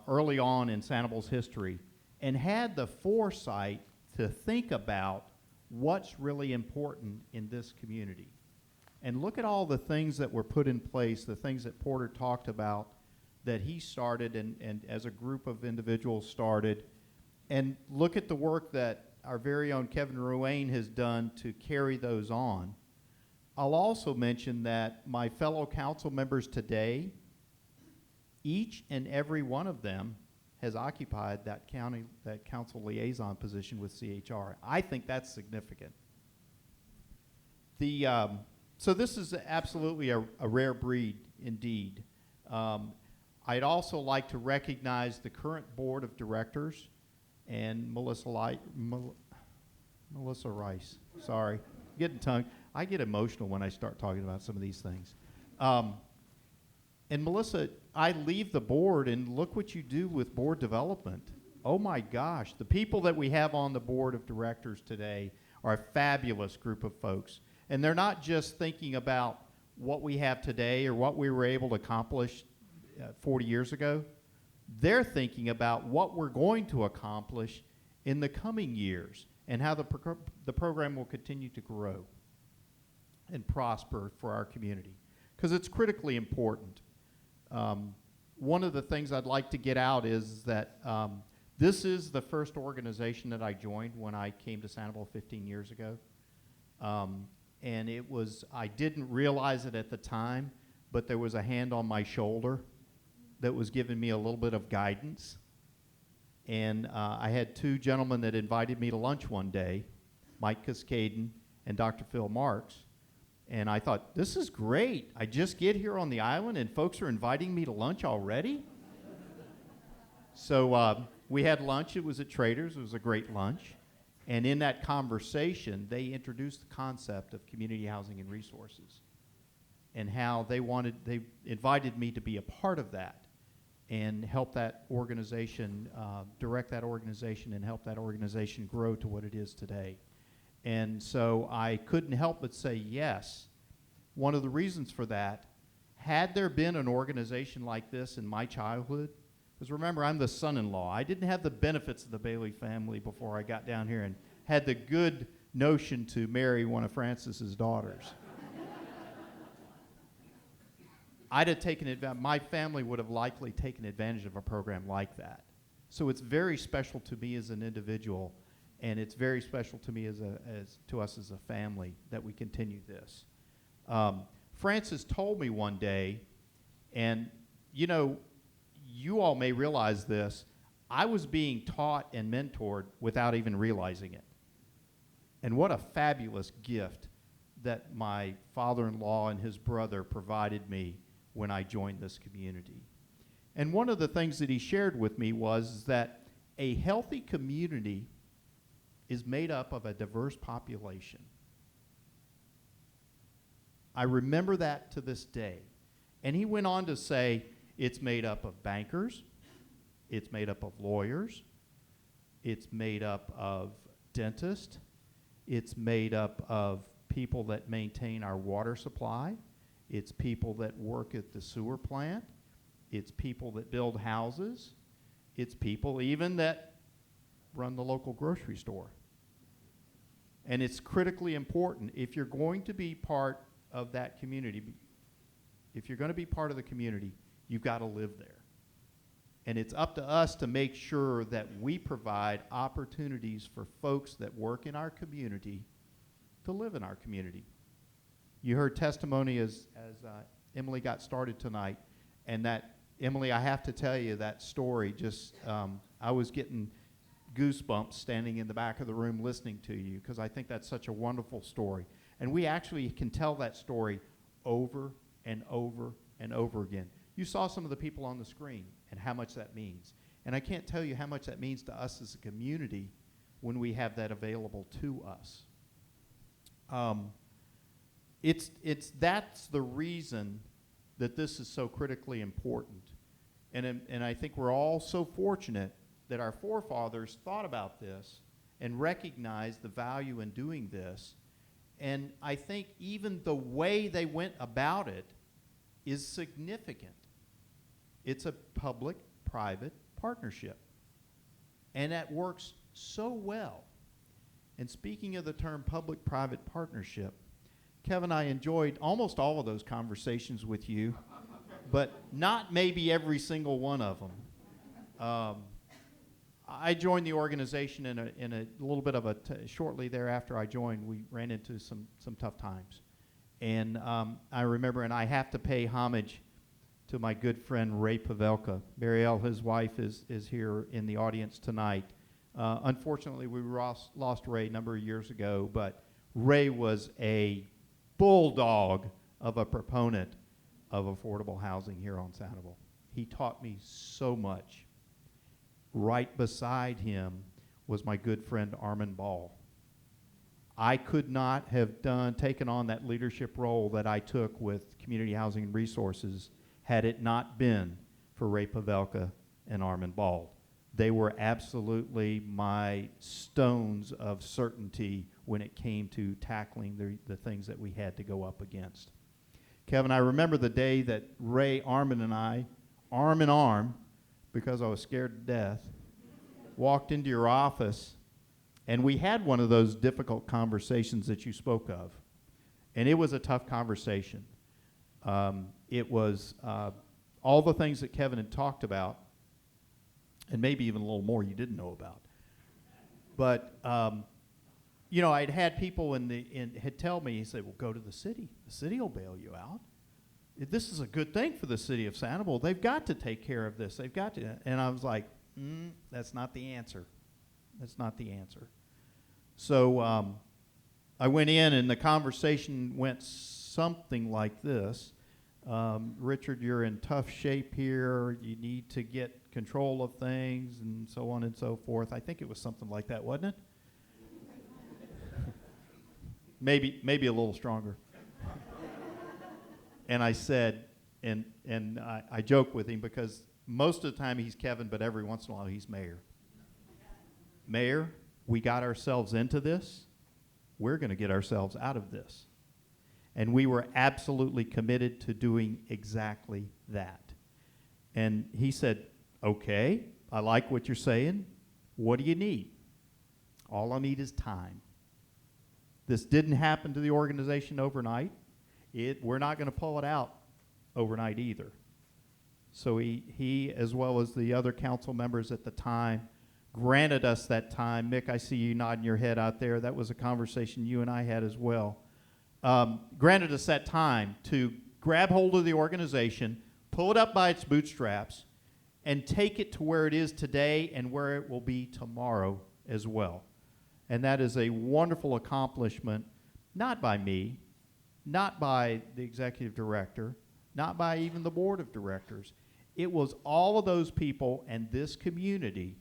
early on in Sanibel's history and had the foresight to think about what's really important in this community. And look at all the things that were put in place, the things that Porter talked about that he started and as a group of individuals started. And look at the work that our very own Kevin Ruane has done to carry those on. I'll also mention that my fellow council members today, each and every one of them has occupied that council liaison position with CHR. I think that's significant. So this is absolutely a rare breed indeed. I'd also like to recognize the current board of directors and Melissa Rice. Sorry, getting tongue. I get emotional when I start talking about some of these things. And Melissa, I leave the board and look what you do with board development. Oh my gosh, the people that we have on the board of directors today are a fabulous group of folks. And they're not just thinking about what we have today or what we were able to accomplish 40 years ago. They're thinking about what we're going to accomplish in the coming years and how the program will continue to grow and prosper for our community, because it's critically important. One of the things I'd like to get out is that this is the first organization that I joined when I came to Sanibel 15 years ago. And it was, I didn't realize it at the time, but there was a hand on my shoulder that was giving me a little bit of guidance. And I had 2 gentlemen that invited me to lunch one day, Mike Cascaden and Dr. Phil Marks. And I thought, this is great. I just get here on the island and folks are inviting me to lunch already? So we had lunch. It was at Trader's. It was a great lunch. And in that conversation, they introduced the concept of community housing and resources and how they invited me to be a part of that. and help that organization, direct that organization and help that organization grow to what it is today. And so I couldn't help but say yes. One of the reasons for that, had there been an organization like this in my childhood, because remember, I'm the son-in-law. I didn't have the benefits of the Bailey family before I got down here and had the good notion to marry one of Francis's daughters. I'd have taken advantage, my family would have likely taken advantage of a program like that. So it's very special to me as an individual, and it's very special to me to us as a family that we continue this. Francis told me one day, and you know, you all may realize this, I was being taught and mentored without even realizing it. And what a fabulous gift that my father-in-law and his brother provided me when I joined this community. And one of the things that he shared with me was that a healthy community is made up of a diverse population. I remember that to this day. And he went on to say it's made up of bankers, it's made up of lawyers, it's made up of dentists, it's made up of people that maintain our water supply, it's people that work at the sewer plant, it's people that build houses, it's people even that run the local grocery store. And it's critically important if you're going to be part of that community, if you're going to be part of the community, you've got to live there. And it's up to us to make sure that we provide opportunities for folks that work in our community to live in our community. You heard testimony as Emily got started tonight, and that, Emily, I have to tell you that story just, I was getting goosebumps standing in the back of the room listening to you, because I think that's such a wonderful story. And we actually can tell that story over and over and over again. You saw some of the people on the screen and how much that means. And I can't tell you how much that means to us as a community when we have that available to us. That's the reason that this is so critically important. And I think we're all so fortunate that our forefathers thought about this and recognized the value in doing this. And I think even the way they went about it is significant. It's a public-private partnership. And that works so well. And speaking of the term public-private partnership, Kevin, I enjoyed almost all of those conversations with you, but not maybe every single one of them. I joined the organization in a little bit of shortly thereafter I joined, we ran into some tough times. And I remember, and I have to pay homage to my good friend Ray Pavelka. Marielle, his wife, is here in the audience tonight. Unfortunately, we lost Ray a number of years ago, but Ray was a bulldog of a proponent of affordable housing here on Sanibel. He taught me so much. Right beside him was my good friend Armin Ball. I could not have taken on that leadership role that I took with Community Housing and Resources had it not been for Ray Pavelka and Armin Ball. They were absolutely my stones of certainty when it came to tackling the things that we had to go up against. Kevin, I remember the day that Ray, Armin, and I, arm in arm, because I was scared to death, walked into your office, and we had one of those difficult conversations that you spoke of. And it was a tough conversation. It was all the things that Kevin had talked about, and maybe even a little more you didn't know about. But, you know, I'd had people had tell me, he said, well, go to the city. The city will bail you out. This is a good thing for the city of Sanibel. They've got to take care of this. They've got to. And I was like, that's not the answer. That's not the answer. So I went in, and the conversation went something like this. Richard, you're in tough shape here. You need to get control of things, and so on and so forth. I think it was something like that, wasn't it? maybe a little stronger. And I said, and I joked with him because Most of the time he's Kevin, but every once in a while he's Mayor. Mayor, we got ourselves into this. We're going to get ourselves out of this. And we were absolutely committed to doing exactly that. And he said, okay, I like what you're saying. What do you need? All I need is time. This didn't happen to the organization overnight. We're not going to pull it out overnight either. So he, as well as the other council members at the time, granted us that time. Mick, I see you nodding your head out there. That was a conversation you and I had as well. Granted us that time to grab hold of the organization, pull it up by its bootstraps, and take it to where it is today and where it will be tomorrow as well. And that is a wonderful accomplishment, not by me, not by the executive director, not by even the board of directors. It was all of those people and this community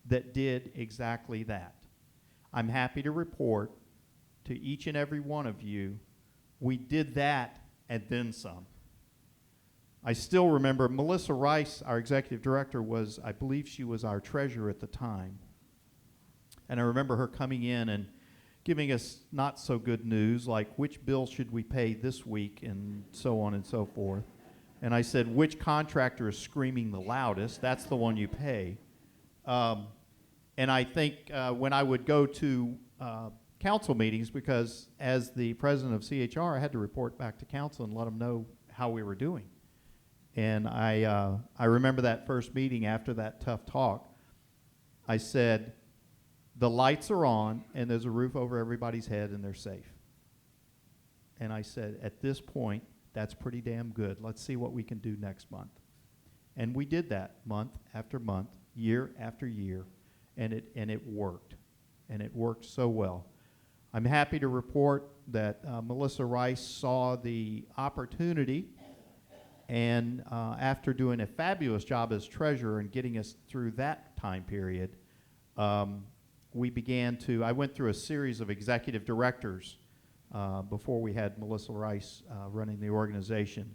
that did exactly that. I'm happy to report to each and every one of you, we did that and then some. I still remember Melissa Rice, our executive director, was, I believe she was our treasurer at the time. And I remember her coming in and giving us not so good news, like which bill should we pay this week and so on and so forth. And I said, which contractor is screaming the loudest? That's the one you pay. And I think when I would go to council meetings, because as the president of CHR, I had to report back to council and let them know how we were doing. And I remember that first meeting after that tough talk. I said, the lights are on and there's a roof over everybody's head and they're safe. And I said, at this point, that's pretty damn good. Let's see what we can do next month. And we did that month after month, year after year, and it worked. And it worked so well. I'm happy to report that Melissa Rice saw the opportunity, and after doing a fabulous job as treasurer and getting us through that time period, we began to, I went through a series of executive directors before we had Melissa Rice running the organization.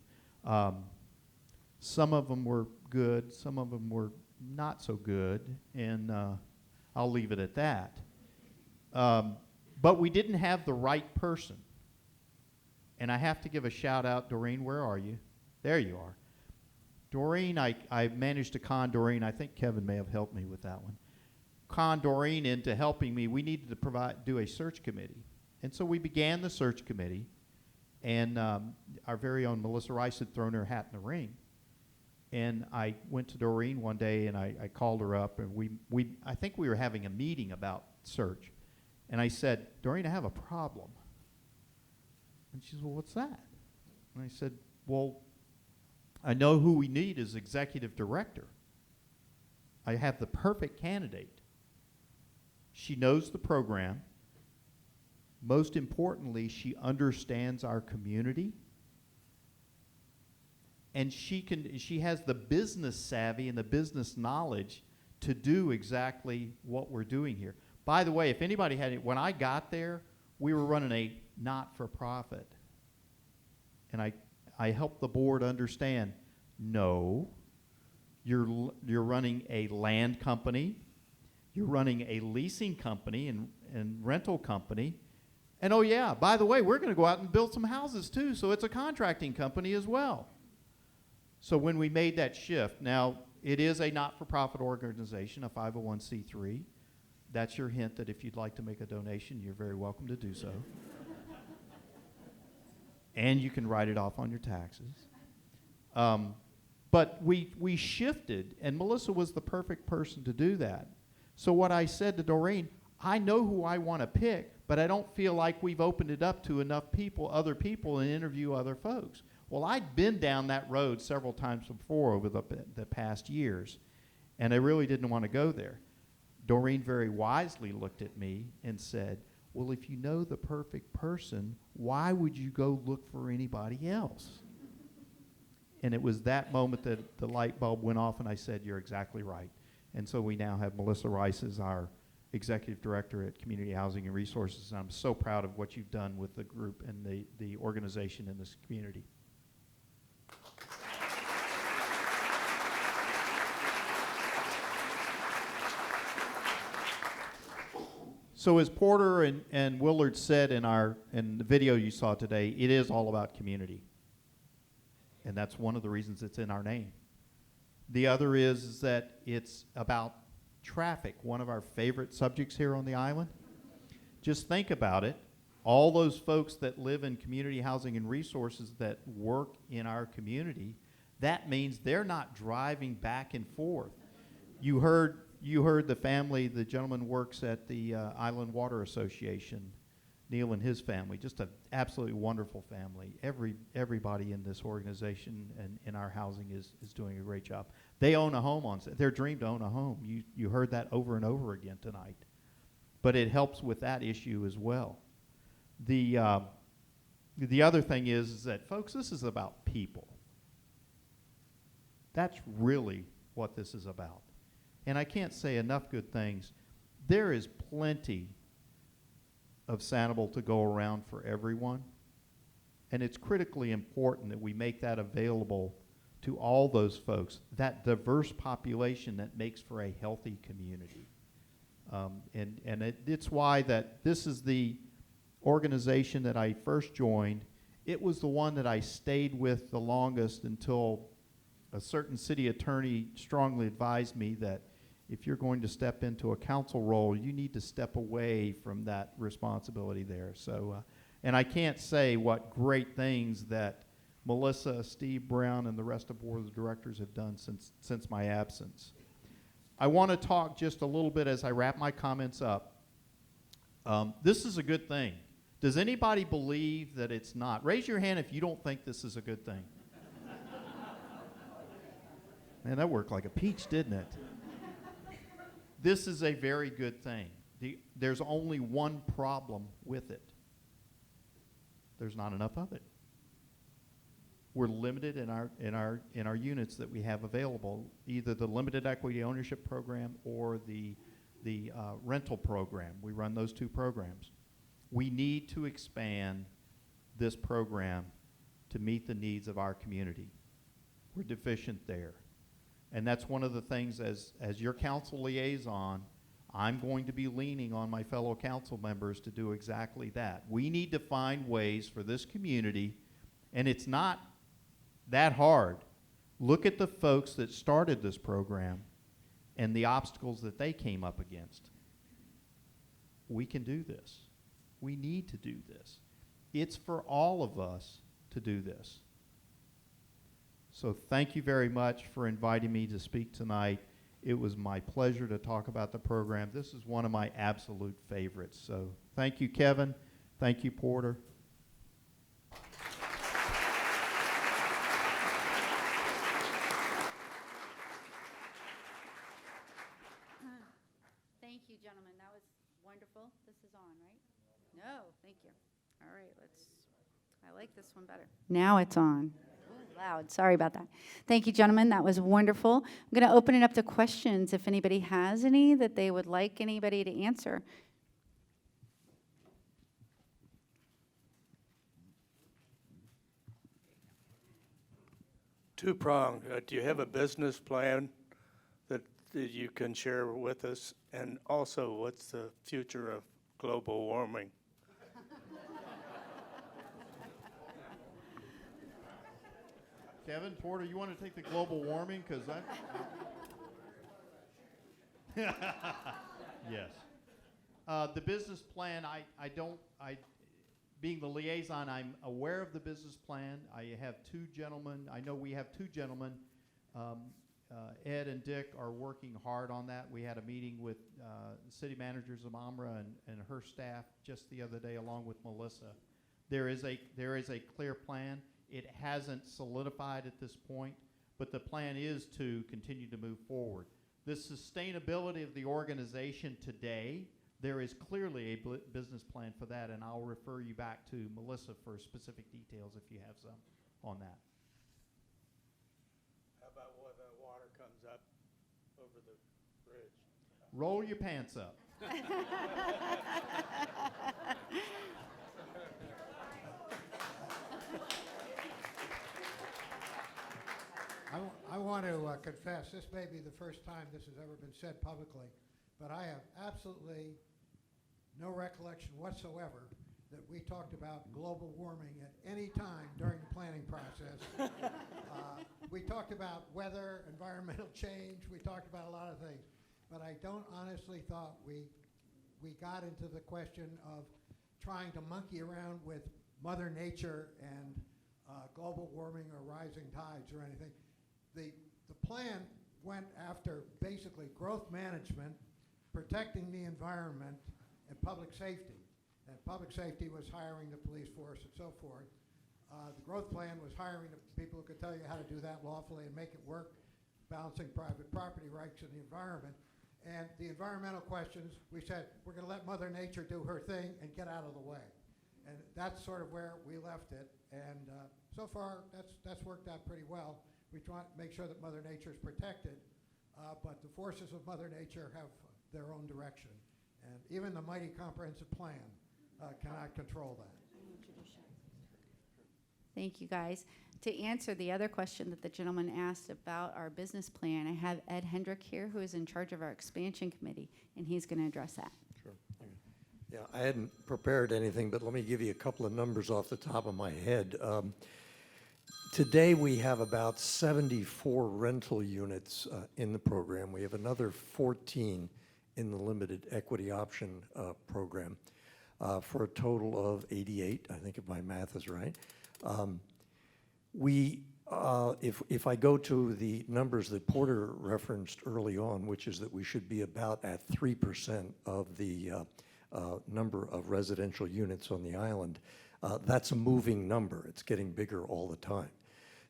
Some of them were good, some of them were not so good, and I'll leave it at that. But we didn't have the right person. And I have to give a shout out, Doreen, where are you? There you are. Doreen, I managed to con Doreen. I think Kevin may have helped me with that one. Con Doreen into helping me. We needed to do a search committee. And so we began the search committee, and our very own Melissa Rice had thrown her hat in the ring. And I went to Doreen one day, and I called her up, and I think we were having a meeting about search. And I said, Doreen, I have a problem. And she said, well, what's that? And I said, well, I know who we need as executive director. I have the perfect candidate. She knows the program. Most importantly, she understands our community. And she has the business savvy and the business knowledge to do exactly what we're doing here. By the way, if anybody had it, when I got there, we were running a not-for-profit. And I helped the board understand, no, you're running a land company, you're running a leasing company and rental company, and oh yeah, by the way, we're going to go out and build some houses too, so it's a contracting company as well. So when we made that shift, now it is a not-for-profit organization, a 501c3. That's your hint that if you'd like to make a donation, you're very welcome to do so. And you can write it off on your taxes. But we shifted, and Melissa was the perfect person to do that. So what I said to Doreen, I know who I want to pick, but I don't feel like we've opened it up to enough people, other people, and interview other folks. Well, I'd been down that road several times before over the past years, and I really didn't want to go there. Doreen very wisely looked at me and said, well, if you know the perfect person, why would you go look for anybody else? And it was that moment that the light bulb went off, and I said, you're exactly right. And so we now have Melissa Rice as our executive director at Community Housing and Resources, and I'm so proud of what you've done with the group and the organization in this community. So as Porter and Willard said in the video you saw today, it is all about community. And that's one of the reasons it's in our name. The other is that it's about traffic, one of our favorite subjects here on the island. Just think about it. All those folks that live in community housing and resources that work in our community, that means they're not driving back and forth. You heard the family, the gentleman works at the Island Water Association, Neil and his family, just an absolutely wonderful family. Everybody in this organization and in our housing is doing a great job. They own a home their dream to own a home. You heard that over and over again tonight. But it helps with that issue as well. The other thing is that, folks, this is about people. That's really what this is about. And I can't say enough good things. There is plenty of Sanibel to go around for everyone. And it's critically important that we make that available to all those folks, that diverse population that makes for a healthy community. It's why that this is the organization that I first joined. It was the one that I stayed with the longest until a certain city attorney strongly advised me that if you're going to step into a council role, you need to step away from that responsibility there. So, and I can't say what great things that Melissa, Steve Brown, and the rest of the board of directors have done since my absence. I want to talk just a little bit as I wrap my comments up. This is a good thing. Does anybody believe that it's not? Raise your hand if you don't think this is a good thing. Man, that worked like a peach, didn't it? This is a very good thing. There's only one problem with it. There's not enough of it. We're limited in our units that we have available, either the limited equity ownership program or the rental program. We run those two programs. We need to expand this program to meet the needs of our community. We're deficient there. And that's one of the things, as your council liaison, I'm going to be leaning on my fellow council members to do exactly that. We need to find ways for this community, and it's not that hard. Look at the folks that started this program and the obstacles that they came up against. We can do this. We need to do this. It's for all of us to do this. So thank you very much for inviting me to speak tonight. It was my pleasure to talk about the program. This is one of my absolute favorites. So thank you, Kevin. Thank you, Porter. Thank you, gentlemen. That was wonderful. This is on, right? No, thank you. All right, I like this one better. Now it's on. Ooh, loud. Sorry about that. Thank you, gentlemen. That was wonderful. I'm going to open it up to questions if anybody has any that they would like anybody to answer. Two-pronged. Do you have a business plan that you can share with us? And also, what's the future of global warming? Kevin, Porter, you want to take the global warming? Because yes. The business plan, being the liaison, I'm aware of the business plan. I have two gentlemen. I know we have two gentlemen. Ed and Dick are working hard on that. We had a meeting with city manager Zamamra and her staff just the other day, along with Melissa. There is a clear plan. It hasn't solidified at this point, but the plan is to continue to move forward. The sustainability of the organization today, there is clearly a business plan for that, and I'll refer you back to Melissa for specific details if you have some on that. How about when the water comes up over the bridge? Roll your pants up. I want to confess, this may be the first time this has ever been said publicly, but I have absolutely no recollection whatsoever that we talked about global warming at any time during the planning process. We talked about weather, environmental change, we talked about a lot of things, but I don't honestly thought we got into the question of trying to monkey around with Mother Nature and global warming or rising tides or anything. The plan went after basically growth management, protecting the environment, and public safety. And public safety was hiring the police force and so forth. The growth plan was hiring the people who could tell you how to do that lawfully and make it work, balancing private property rights and the environment. And the environmental questions, we said, we're going to let Mother Nature do her thing and get out of the way. And that's sort of where we left it. And so far, that's worked out pretty well. We try to make sure that Mother Nature is protected, but the forces of Mother Nature have their own direction. And even the mighty comprehensive plan cannot control that. Thank you, guys. To answer the other question that the gentleman asked about our business plan, I have Ed Hendrick here, who is in charge of our expansion committee, and he's going to address that. Sure. Yeah, I hadn't prepared anything, but let me give you a couple of numbers off the top of my head. Today, we have about 74 rental units in the program. We have another 14 in the limited equity option program for a total of 88, I think if my math is right. If I go to the numbers that Porter referenced early on, which is that we should be about at 3% of the number of residential units on the island, that's a moving number. It's getting bigger all the time.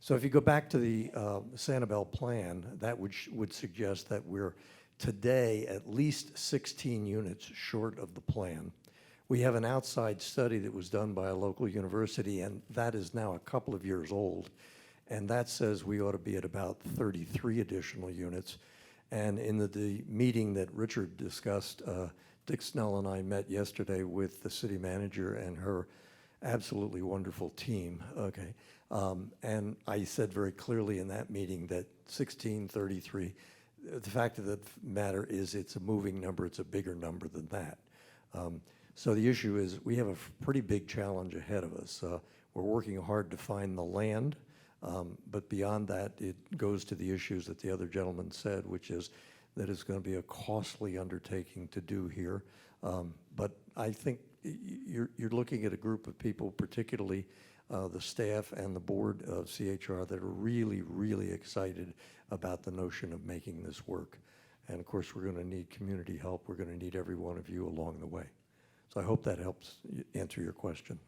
So if you go back to the Sanibel plan, that would suggest that we're today at least 16 units short of the plan. We have an outside study that was done by a local university, and that is now a couple of years old, and that says we ought to be at about 33 additional units. And in the meeting that Richard discussed, Dick Snell and I met yesterday with the city manager and her absolutely wonderful team, okay? And I said very clearly in that meeting that 16, 33, the fact of the matter is it's a moving number, it's a bigger number than that. So the issue is we have a pretty big challenge ahead of us. We're working hard to find the land, but beyond that, it goes to the issues that the other gentleman said, which is that it's going to be a costly undertaking to do here. But I think you're looking at a group of people, particularly the staff and the board of CHR, that are really, really excited about the notion of making this work. And of course, we're going to need community help. We're going to need every one of you along the way. So I hope that helps answer your question.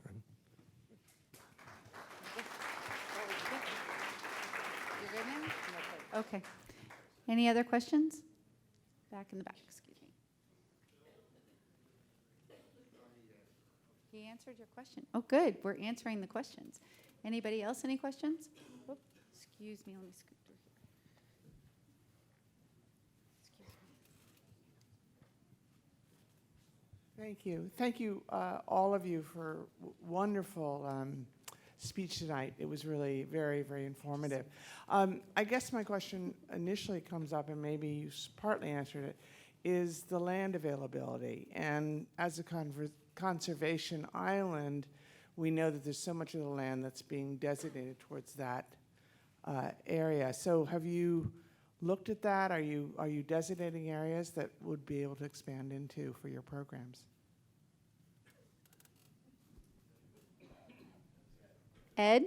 You're good now? Okay. Any other questions? Back in the back, excuse me. He answered your question. Oh, good. We're answering the questions. Anybody else, any questions? Whoop, excuse me, let me scoot through here. Thank you. Thank you, all of you, for wonderful speech tonight. It was really very, very informative. I guess my question initially comes up, and maybe you partly answered it, is the land availability. And as a conservation island, we know that there's so much of the land that's being designated towards that area. So have you looked at that? Are you designating areas that would be able to expand into for your programs? Ed?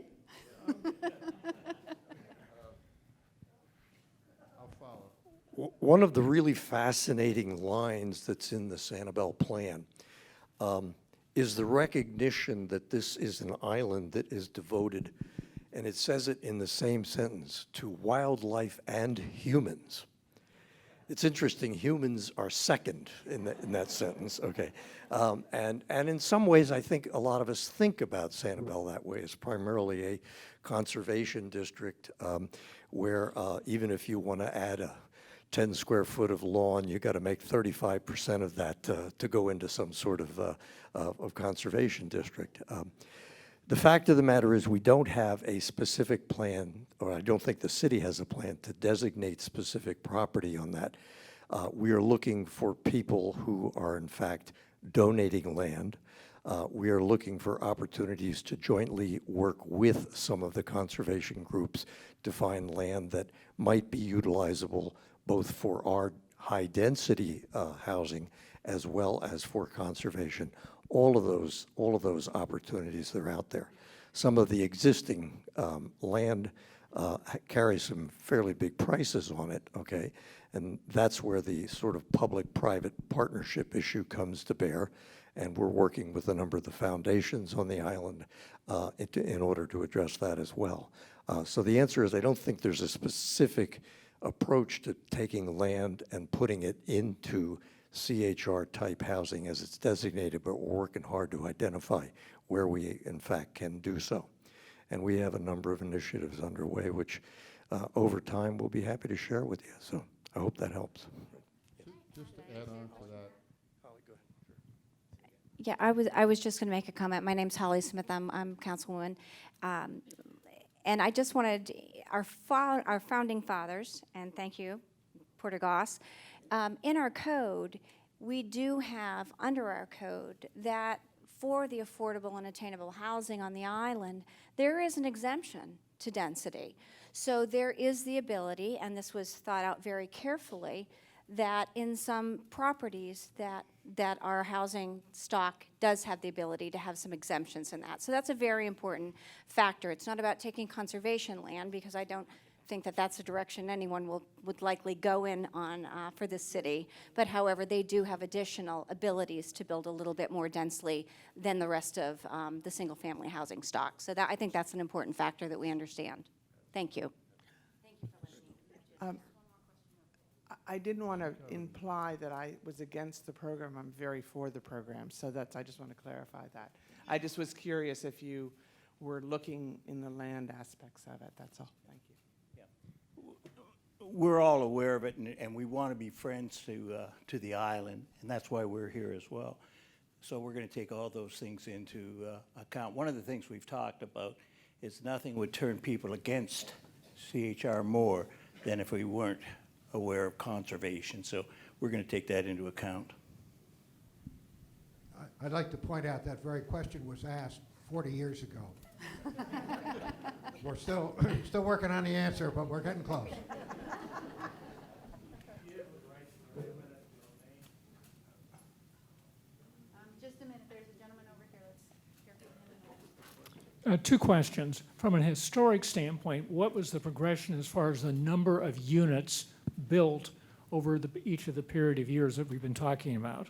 I'll follow. One of the really fascinating lines that's in the Sanibel plan is the recognition that this is an island that is devoted, and it says it in the same sentence, to wildlife and humans. It's interesting, humans are second in that sentence, okay. And in some ways, I think a lot of us think about Sanibel that way. It's primarily a conservation district where even if you want to add a 10 square foot of lawn, you got to make 35% of that to go into some sort of conservation district. The fact of the matter is we don't have a specific plan, or I don't think the city has a plan to designate specific property on that. We are looking for people who are in fact donating land. We are looking for opportunities to jointly work with some of the conservation groups to find land that might be utilizable both for our high-density housing as well as for conservation. All of those opportunities that are out there. Some of the existing land carries some fairly big prices on it, okay? And that's where the sort of public-private partnership issue comes to bear. And we're working with a number of the foundations on the island in order to address that as well. So the answer is I don't think there's a specific approach to taking land and putting it into CHR-type housing as it's designated, but we're working hard to identify where we, in fact, can do so. And we have a number of initiatives underway, which over time we'll be happy to share with you. So I hope that helps. Just to add on to that. Yeah, I was just going to make a comment. My name's Holly Smith. I'm Councilwoman. And I just wanted our founding fathers, and thank you, Porter Goss, in our code, we do have under our code that for the affordable and attainable housing on the island, there is an exemption to density. So there is the ability, and this was thought out very carefully, that in some properties that our housing stock does have the ability to have some exemptions in that. So that's a very important factor. It's not about taking conservation land, because I don't think that that's a direction anyone would likely go in on for this city. But however, they do have additional abilities to build a little bit more densely than the rest of the single-family housing stock. So that, I think that's an important factor that we understand. Thank you. I didn't want to imply that I was against the program. I'm very for the program, so I just want to clarify that. I just was curious if you were looking in the land aspects of it. That's all. Thank you. We're all aware of it, and we want to be friends to the island, and that's why we're here as well. So we're going to take all those things into account. One of the things we've talked about is nothing would turn people against CHR more than if we weren't aware of conservation. So we're going to take that into account. I'd like to point out that very question was asked 40 years ago. We're still working on the answer, but we're getting close. Just a minute. There's a gentleman over here. Let's hear from him. Two questions. From an historic standpoint, what was the progression as far as the number of units built over each of the period of years that we've been talking about?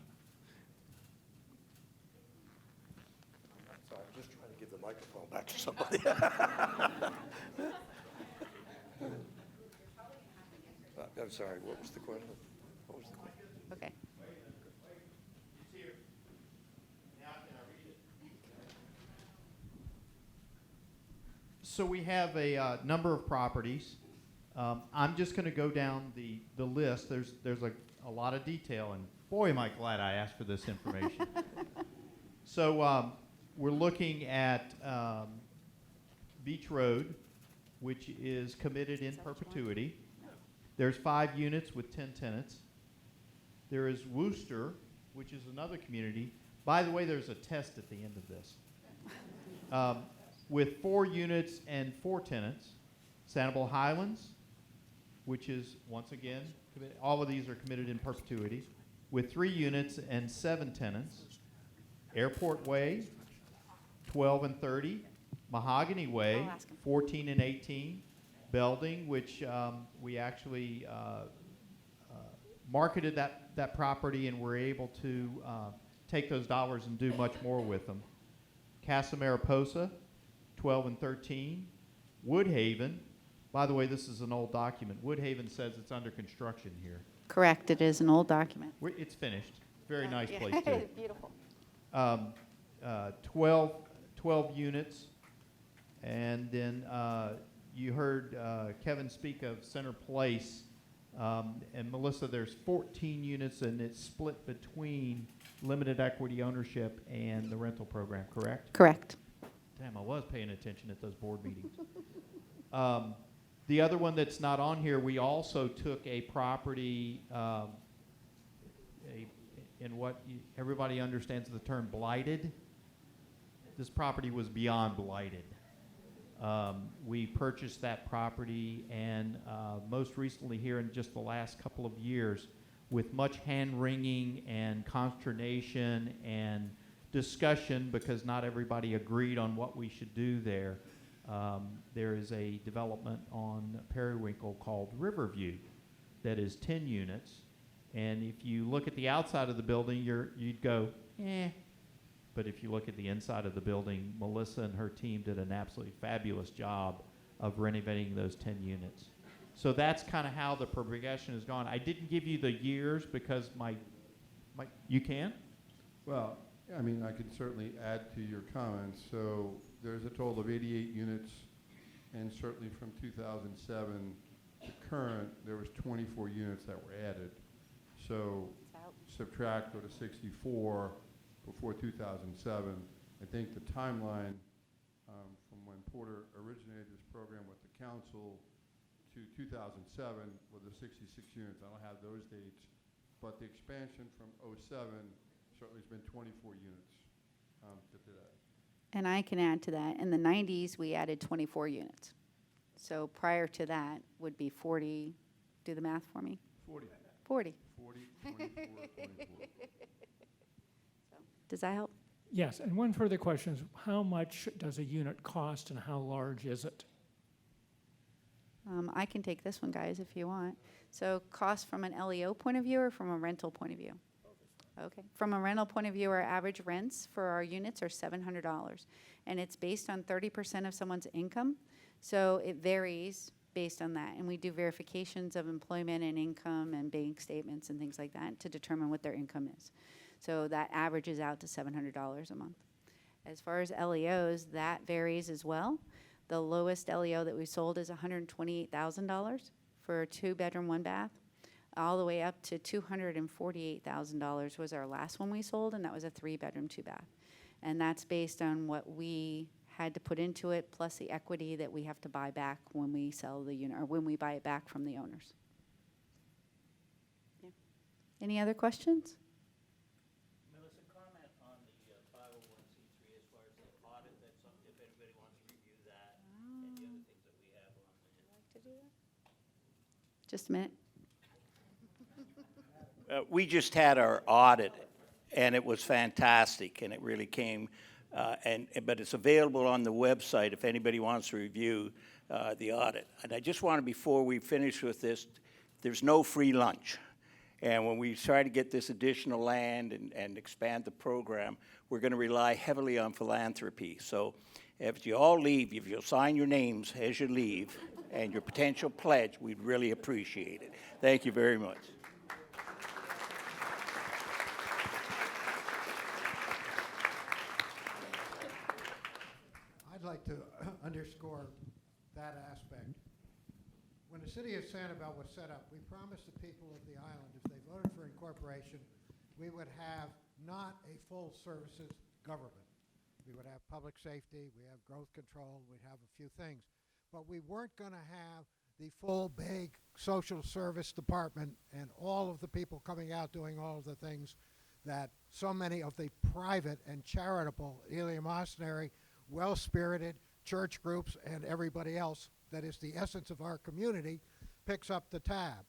Sorry, I'm just trying to give the microphone back to somebody. I'm sorry, what was the question? Okay. So we have a number of properties. I'm just going to go down the list. There's a lot of detail, and boy, am I glad I asked for this information. So we're looking at Beach Road, which is committed in perpetuity. There's 5 units with 10 tenants. There is Wooster, which is another community. By the way, there's a test at the end of this. With 4 units and 4 tenants. Sanibel Highlands, which is, once again, all of these are committed in perpetuity, with 3 units and 7 tenants. Airport Way, 12 and 30. Mahogany Way, 14 and 18. Belding, which we actually marketed that property and were able to take those dollars and do much more with them. Casa Mariposa, 12 and 13. Woodhaven, by the way, this is an old document. Woodhaven says it's under construction here. Correct. It is an old document. It's finished. Very nice place, too. Beautiful. 12 units. And then you heard Kevin speak of Center Place. And Melissa, there's 14 units, and it's split between limited equity ownership and the rental program, correct? Correct. Damn, I was paying attention at those board meetings. The other one that's not on here, we also took a property in what everybody understands the term blighted. This property was beyond blighted. We purchased that property, and most recently here in just the last couple of years, with much hand-wringing and consternation and discussion, because not everybody agreed on what we should do there, there is a development on Periwinkle called Riverview that is 10 units. And if you look at the outside of the building, you'd go, eh. But if you look at the inside of the building, Melissa and her team did an absolutely fabulous job of renovating those 10 units. So that's kind of how the progression has gone. I didn't give you the years because you can? Well, I mean, I can certainly add to your comments. So there's a total of 88 units, and certainly from 2007 to current, there was 24 units that were added. So subtract, go to 64 before 2007. I think the timeline from when Porter originated this program with the council to 2007 with the 66 units. I don't have those dates, but the expansion from 07 certainly has been 24 units to today. And I can add to that. In the 90s, we added 24 units. So prior to that would be 40. Do the math for me. 40. 40. 40, 24, 24. Does that help? Yes, and one further question is, how much does a unit cost and how large is it? I can take this one, guys, if you want. So cost from an LEO point of view or from a rental point of view? Okay. From a rental point of view, our average rents for our units are $700. And it's based on 30% of someone's income. So it varies based on that. And we do verifications of employment and income and bank statements and things like that to determine what their income is. So that averages out to $700 a month. As far as LEOs, that varies as well. The lowest LEO that we sold is $128,000 for a 2-bedroom, 1-bath. All the way up to $248,000 was our last one we sold, and that was a 3-bedroom, 2-bath. And that's based on what we had to put into it, plus the equity that we have to buy back when we sell the unit, or when we buy it back from the owners. Yeah. Any other questions? Melissa, comment on the 501c3 as far as the audit, that's something, if anybody wants to review that, and the other things that we have on the. Just a minute. We just had our audit, and it was fantastic, and it really came, but it's available on the website if anybody wants to review the audit. And I just want to, before we finish with this, there's no free lunch. And when we try to get this additional land and expand the program, we're going to rely heavily on philanthropy. So if you all leave, if you'll sign your names as you leave and your potential pledge, we'd really appreciate it. Thank you very much. I'd like to underscore that aspect. When the city of Sanibel was set up, we promised the people of the island, if they voted for incorporation, we would have not a full services government. We would have public safety, we have growth control, we'd have a few things. But we weren't going to have the full, big social service department and all of the people coming out doing all of the things that so many of the private and charitable, eleemosynary, well-spirited church groups and everybody else that is the essence of our community picks up the tab.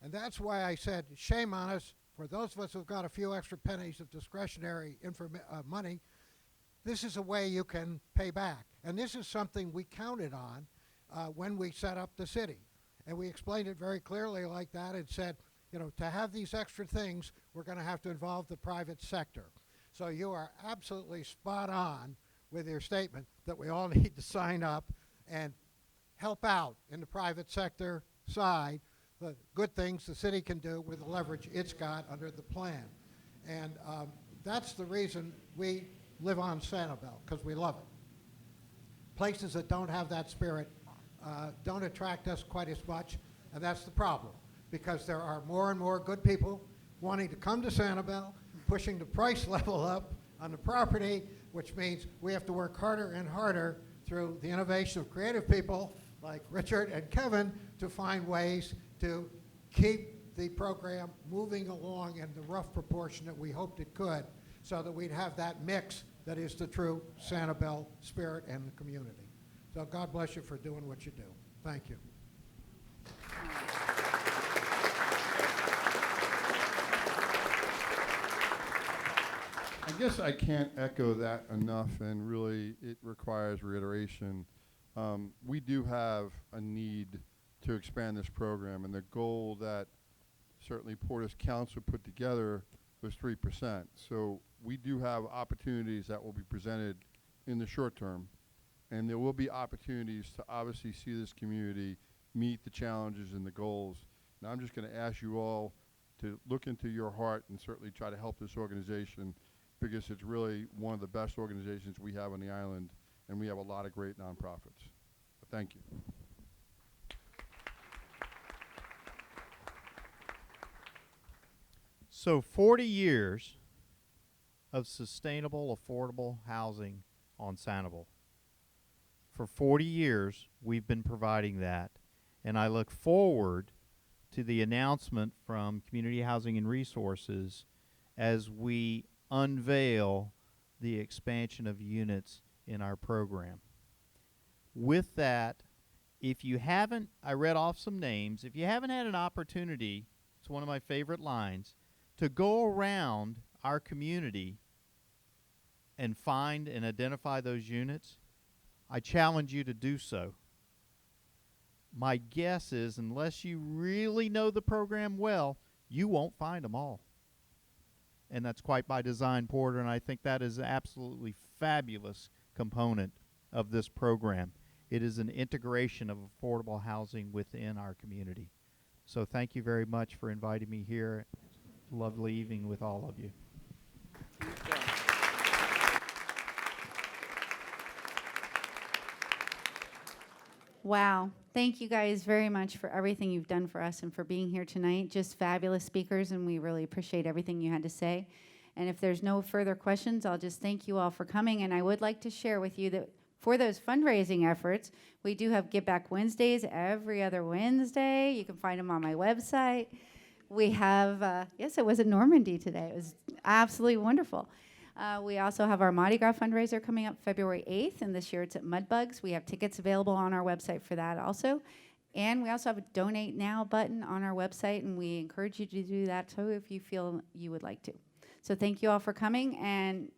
And that's why I said, shame on us, for those of us who've got a few extra pennies of discretionary money, this is a way you can pay back. And this is something we counted on when we set up the city. And we explained it very clearly like that and said, you know, to have these extra things, we're going to have to involve the private sector. So you are absolutely spot on with your statement that we all need to sign up and help out in the private sector side, the good things the city can do with the leverage it's got under the plan. And that's the reason we live on Sanibel, because we love it. Places that don't have that spirit don't attract us quite as much, and that's the problem, because there are more and more good people wanting to come to Sanibel, pushing the price level up on the property, which means we have to work harder and harder through the innovation of creative people like Richard and Kevin to find ways to keep the program moving along in the rough proportion that we hoped it could, so that we'd have that mix that is the true Sanibel spirit and the community. So God bless you for doing what you do. Thank you. I guess I can't echo that enough, and really it requires reiteration. We do have a need to expand this program, and the goal that certainly Porter's Council put together was 3%. So we do have opportunities that will be presented in the short term, and there will be opportunities to obviously see this community meet the challenges and the goals. Now I'm just going to ask you all to look into your heart and certainly try to help this organization, because it's really one of the best organizations we have on the island, and we have a lot of great nonprofits. But thank you. So 40 years of sustainable, affordable housing on Sanibel. For 40 years, we've been providing that, and I look forward to the announcement from Community Housing and Resources as we unveil the expansion of units in our program. With that, if you haven't, I read off some names, if you haven't had an opportunity, it's one of my favorite lines, to go around our community and find and identify those units, I challenge you to do so. My guess is, unless you really know the program well, you won't find them all. And that's quite by design, Porter, and I think that is an absolutely fabulous component of this program. It is an integration of affordable housing within our community. So thank you very much for inviting me here. Lovely evening with all of you. Wow. Thank you guys very much for everything you've done for us and for being here tonight. Just fabulous speakers, and we really appreciate everything you had to say. And if there's no further questions, I'll just thank you all for coming. And I would like to share with you that for those fundraising efforts, we do have Give Back Wednesdays every other Wednesday. You can find them on my website. We have, yes, it was in Normandy today. It was absolutely wonderful. We also have our Mardi Gras fundraiser coming up February 8th, and this year it's at Mudbugs. We have tickets available on our website for that also. And we also have a Donate Now button on our website, and we encourage you to do that too if you feel you would like to. So thank you all for coming, and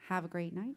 have a great night.